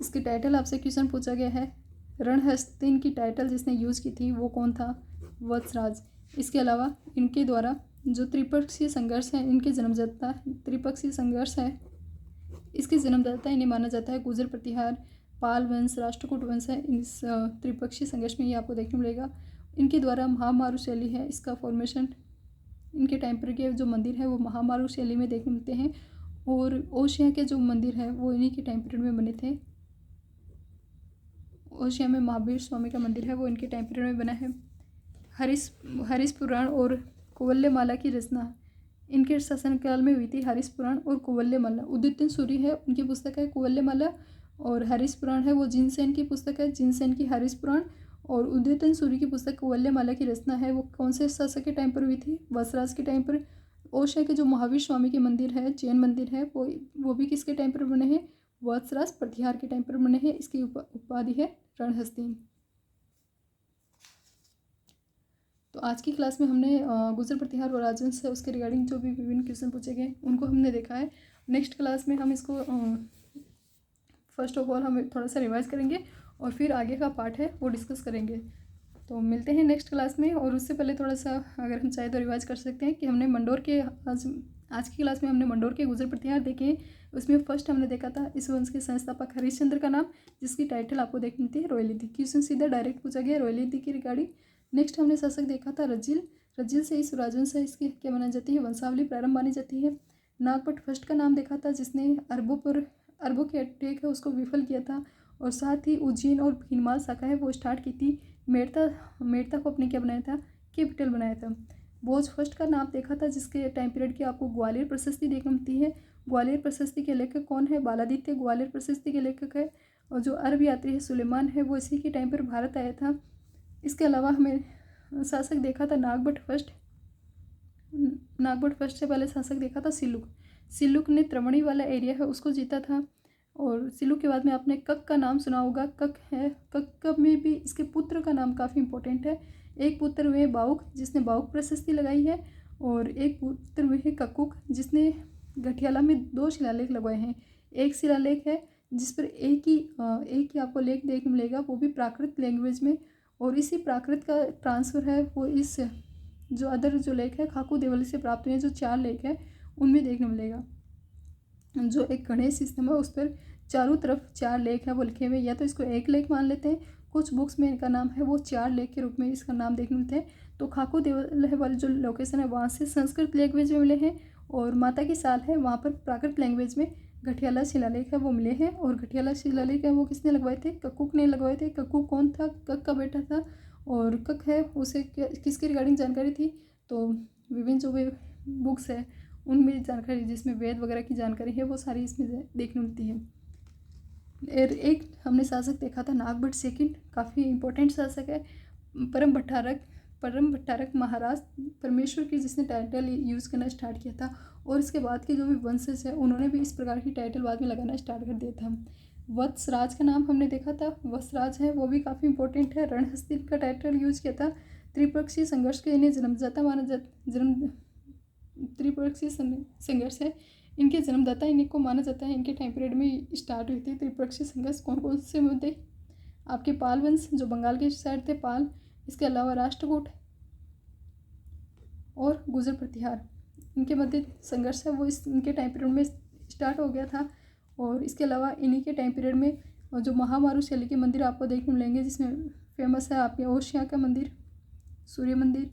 इसकी टाइटल आपसे क्वेश्चन पूछा गया है, रणहस्तिन की टाइटल जिसने यूज़ की थी वो कौन था, वत्सराज। इसके अलावा इनके द्वारा जो त्रिपक्षीय संघर्ष है, इनके जन्मदाता त्रिपक्षीय संघर्ष है, इसके जन्मदाता इन्हें माना जाता है। गुर्जर प्रतिहार, पाल वंश, राष्ट्रकूट वंश है, इस त्रिपक्षीय संघर्ष में ये आपको देखने मिलेगा। इनके द्वारा महामारू शैली है, इसका फॉर्मेशन इनके टाइम पर के जो मंदिर है वो महामारू शैली में देखने मिलते हैं। और ओशिया के जो मंदिर है वो इन्हीं के टाइम पीरियड में बने थे। ओशिया में महावीर स्वामी का मंदिर है वो इनके टाइम पीरियड में बना है। हरीश पुराण और कुवल्यमाला की रचना इनके शासनकाल में हुई थी। हरीश पुराण और कुवल्यमाला, उदित सूरी है उनकी पुस्तक है कुवल्यमाला, और हरीश पुराण है वो जिनसेन की पुस्तक है, जिनसेन की हरीश पुराण, और उदित सूरी की पुस्तक कुवल्यमाला की रचना है वो कौन से शासक के टाइम पर हुई थी, वत्सराज के टाइम पर। ओशिया के जो महावीर स्वामी के मंदिर है, जैन मंदिर है, वो भी किसके टाइम पर बने हैं, वत्सराज प्रतिहार के टाइम पर बने हैं। इसकी उपाधि है रणहस्तिन। तो आज की क्लास में हमने गुर्जर प्रतिहार और राजवंश है उसके रिगार्डिंग जो भी विभिन्न क्वेश्चन पूछे गए उनको हमने देखा है। नेक्स्ट क्लास में हम इसको फर्स्ट ऑफ ऑल हम थोड़ा सा रिवाइज करेंगे और फिर आगे का पार्ट है वो डिस्कस करेंगे। तो मिलते हैं नेक्स्ट क्लास में। और उससे पहले थोड़ा सा अगर हम चाहे तो रिवाइज कर सकते हैं कि हमने मंडोर के आज की क्लास में हमने मंडोर के गुर्जर प्रतिहार देखे। उसमें फर्स्ट हमने देखा था इस वंश के संस्थापक हरिश्चंद्र का नाम, जिसकी टाइटल आपको देखनी थी रोयलिदी। क्वेश्चन सीधा डायरेक्ट पूछा गया रोयलिदी की रिगार्डिंग। नेक्स्ट हमने शासक देखा था रजिल। रजिल से इस राजवंश है इसकी क्या मानी जाती है, वंशावली प्रारंभ मानी जाती है। नागभट्ट फर्स्ट का नाम देखा था जिसने अरबों के अटैक है उसको विफल किया था, और साथ ही उज्जैन और भीनमाल शाखा है वो स्टार्ट की थी। मेड़ता को अपने क्या बनाया था, कैपिटल बनाया था। भोज फर्स्ट का नाम देखा था जिसके टाइम पीरियड की आपको ग्वालियर प्रशस्ति देखने मिलती है। ग्वालियर प्रशस्ति के लेखक कौन है, बालादित्य ग्वालियर प्रशस्ति के लेखक है। और जो अरब यात्री है सुलेमान है वो इसी के टाइम पर भारत आया था। इसके अलावा हमें शासक देखा था नागभट्ट फर्स्ट से पहले शासक देखा था सिल्लुक ने त्रवणी वाला एरिया है उसको जीता था। और सिल्लुक के बाद में आपने कक का नाम सुना होगा, कक है, कक में भी इसके पुत्र का नाम काफ़ी इंपॉर्टेंट है। एक पुत्र हुए बाउक जिसने बाउक प्रशस्ति लगाई है, और एक पुत्र हुए है ककुक जिसने गठियाला में 2 शिलालेख लगवाए हैं। एक शिलालेख है जिस पर एक ही आपको लेख देखने मिलेगा वो भी प्राकृत लैंग्वेज में, और इसी प्राकृत का ट्रांसफ़र है वो इस जो अदर जो लेख है खाकू देवली से प्राप्त हुए जो 4 लेख है उनमें देखने मिलेगा। जो एक गणेश सिस्टम है उस पर चारों तरफ 4 लेख है वो लिखे हुए, या तो इसको एक लेख मान लेते हैं, कुछ बुक्स में इनका नाम है वो 4 लेख के रूप में इसका नाम देखने मिलते हैं। तो खाकू देवल वाली जो लोकेशन है वहाँ से संस्कृत लैंग्वेज में मिले हैं, और माता की साल है वहाँ पर प्राकृत लैंग्वेज में गठियाला शिलालेख है वो मिले हैं। और गठियाला शिलालेख है वो किसने लगवाए थे, ककुक ने लगवाए थे। ककुक कौन था, कक का बेटा था, और कक है उसे किसकी रिगार्डिंग जानकारी थी, तो विभिन्न जो भी बुक्स है उनमें जानकारी जिसमें वेद वगैरह की जानकारी है वो सारी इसमें देखने मिलती है। एक हमने शासक देखा था नागभट्ट सेकंड, काफ़ी इंपॉर्टेंट शासक है। परम भट्टारक महाराज परमेश्वर की जिसने टाइटल यूज़ करना स्टार्ट किया था, और इसके बाद के जो भी वंशज है उन्होंने भी इस प्रकार की टाइटल बाद में लगाना स्टार्ट कर दिया था। वत्सराज का नाम हमने देखा था, वत्सराज है वो भी काफ़ी इंपॉर्टेंट है। रणहस्तिन का टाइटल यूज किया था। त्रिपक्षीय संघर्ष के इन्हें जन्मदाता माना त्रिपक्षीय संघर्ष है इनके जन्मदाता इन्हीं को माना जाता है। इनके टाइम पीरियड में स्टार्ट हुई थी त्रिपक्षीय संघर्ष। कौन कौन से मुद्दे, आपके पाल वंश जो बंगाल के साइड थे पाल, इसके अलावा राष्ट्रकूट और गुर्जर प्रतिहार, इनके मध्य संघर्ष है वो इनके टाइम पीरियड में स्टार्ट हो गया था। और इसके अलावा इन्हीं के टाइम पीरियड में जो महामारू शैली के मंदिर आपको देखने मिलेंगे जिसमें फेमस है आपके ओशिया का मंदिर, सूर्य मंदिर,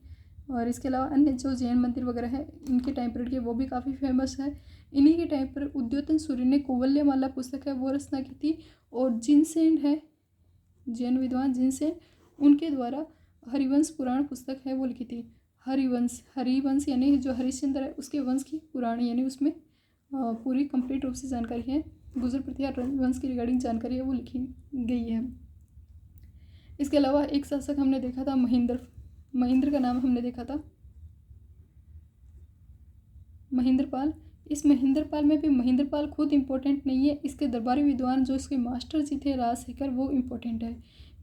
और इसके अलावा अन्य जो जैन मंदिर वगैरह है इनके टाइम पीरियड के वो भी काफ़ी फेमस है। इन्हीं के टाइम पर उद्योतन सूर्य ने कुवल्यमाला पुस्तक है वो रचना की थी। और जिनसेन है, जैन विद्वान जिनसेन, उनके द्वारा हरिवंश पुराण पुस्तक है वो लिखी थी। हरिवंश यानी जो हरिश्चंद्र है उसके वंश की पुराण, यानी उसमें पूरी कंप्लीट रूप से जानकारी है, गुर्जर प्रतिहार वंश की रिगार्डिंग जानकारी है वो लिखी गई है। इसके अलावा एक शासक हमने देखा था महेंद्र का नाम हमने देखा था महेंद्रपाल। इस महेंद्रपाल में भी महेंद्रपाल खुद इम्पोर्टेंट नहीं है, इसके दरबारी विद्वान जो इसके मास्टर जी थे राजशेखर वो इम्पोर्टेंट है।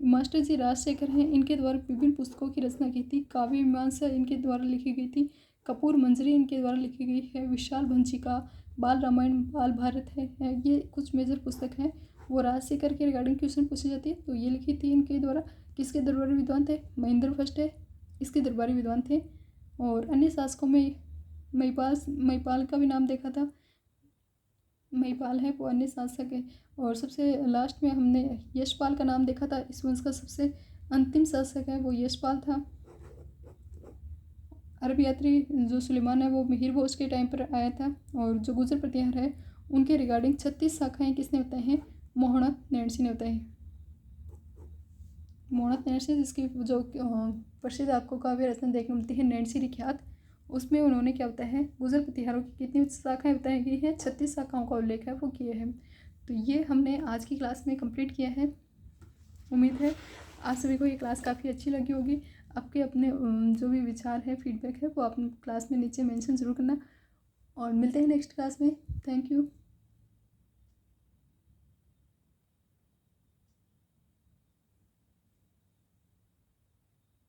मास्टर जी राजशेखर हैं, इनके द्वारा विभिन्न पुस्तकों की रचना की थी। काव्य मीमांसा इनके द्वारा लिखी गई थी। कपूर मंजरी इनके द्वारा लिखी गई है। विशाल भंजिका, बाल रामायण, बाल भारत है। ये कुछ मेजर पुस्तक हैं। वो राजशेखर के रिगार्डिंग क्वेश्चन पूछी जाती है, तो ये लिखी थी इनके द्वारा। किसके दरबारी विद्वान थे? महेंद्र फर्स्ट है, इसके दरबारी विद्वान थे। और अन्य शासकों में महिपाल का भी नाम देखा था। महिपाल है वो अन्य शासक है। और सबसे लास्ट में हमने यशपाल का नाम देखा था। इस वंश का सबसे अंतिम शासक है वो यशपाल था। अरब यात्री जो सुलेमान है वो मिहिर भोज के टाइम पर आया था। और जो गुजर प्रतिहार है उनके रिगार्डिंग 36 शाखाएं किसने बताई हैं? मोहम्मद नैणसी ने बताई। मोहम्मद नैणसी जिसकी जो प्रसिद्ध आपको काव्य रचना देखने मिलती है नैणसी विख्यात, उसमें उन्होंने क्या बताया है? गुजर प्रतिहारों की कितनी शाखाएं बताई गई है? 36 शाखाओं का उल्लेख है वो किए हैं। तो ये हमने आज की क्लास में कंप्लीट किया है। उम्मीद है आप सभी को ये क्लास काफ़ी अच्छी लगी होगी। आपके अपने जो भी विचार है, फीडबैक है, वो आप क्लास में नीचे मेंशन ज़रूर करना। और मिलते हैं नेक्स्ट क्लास में। Thank you.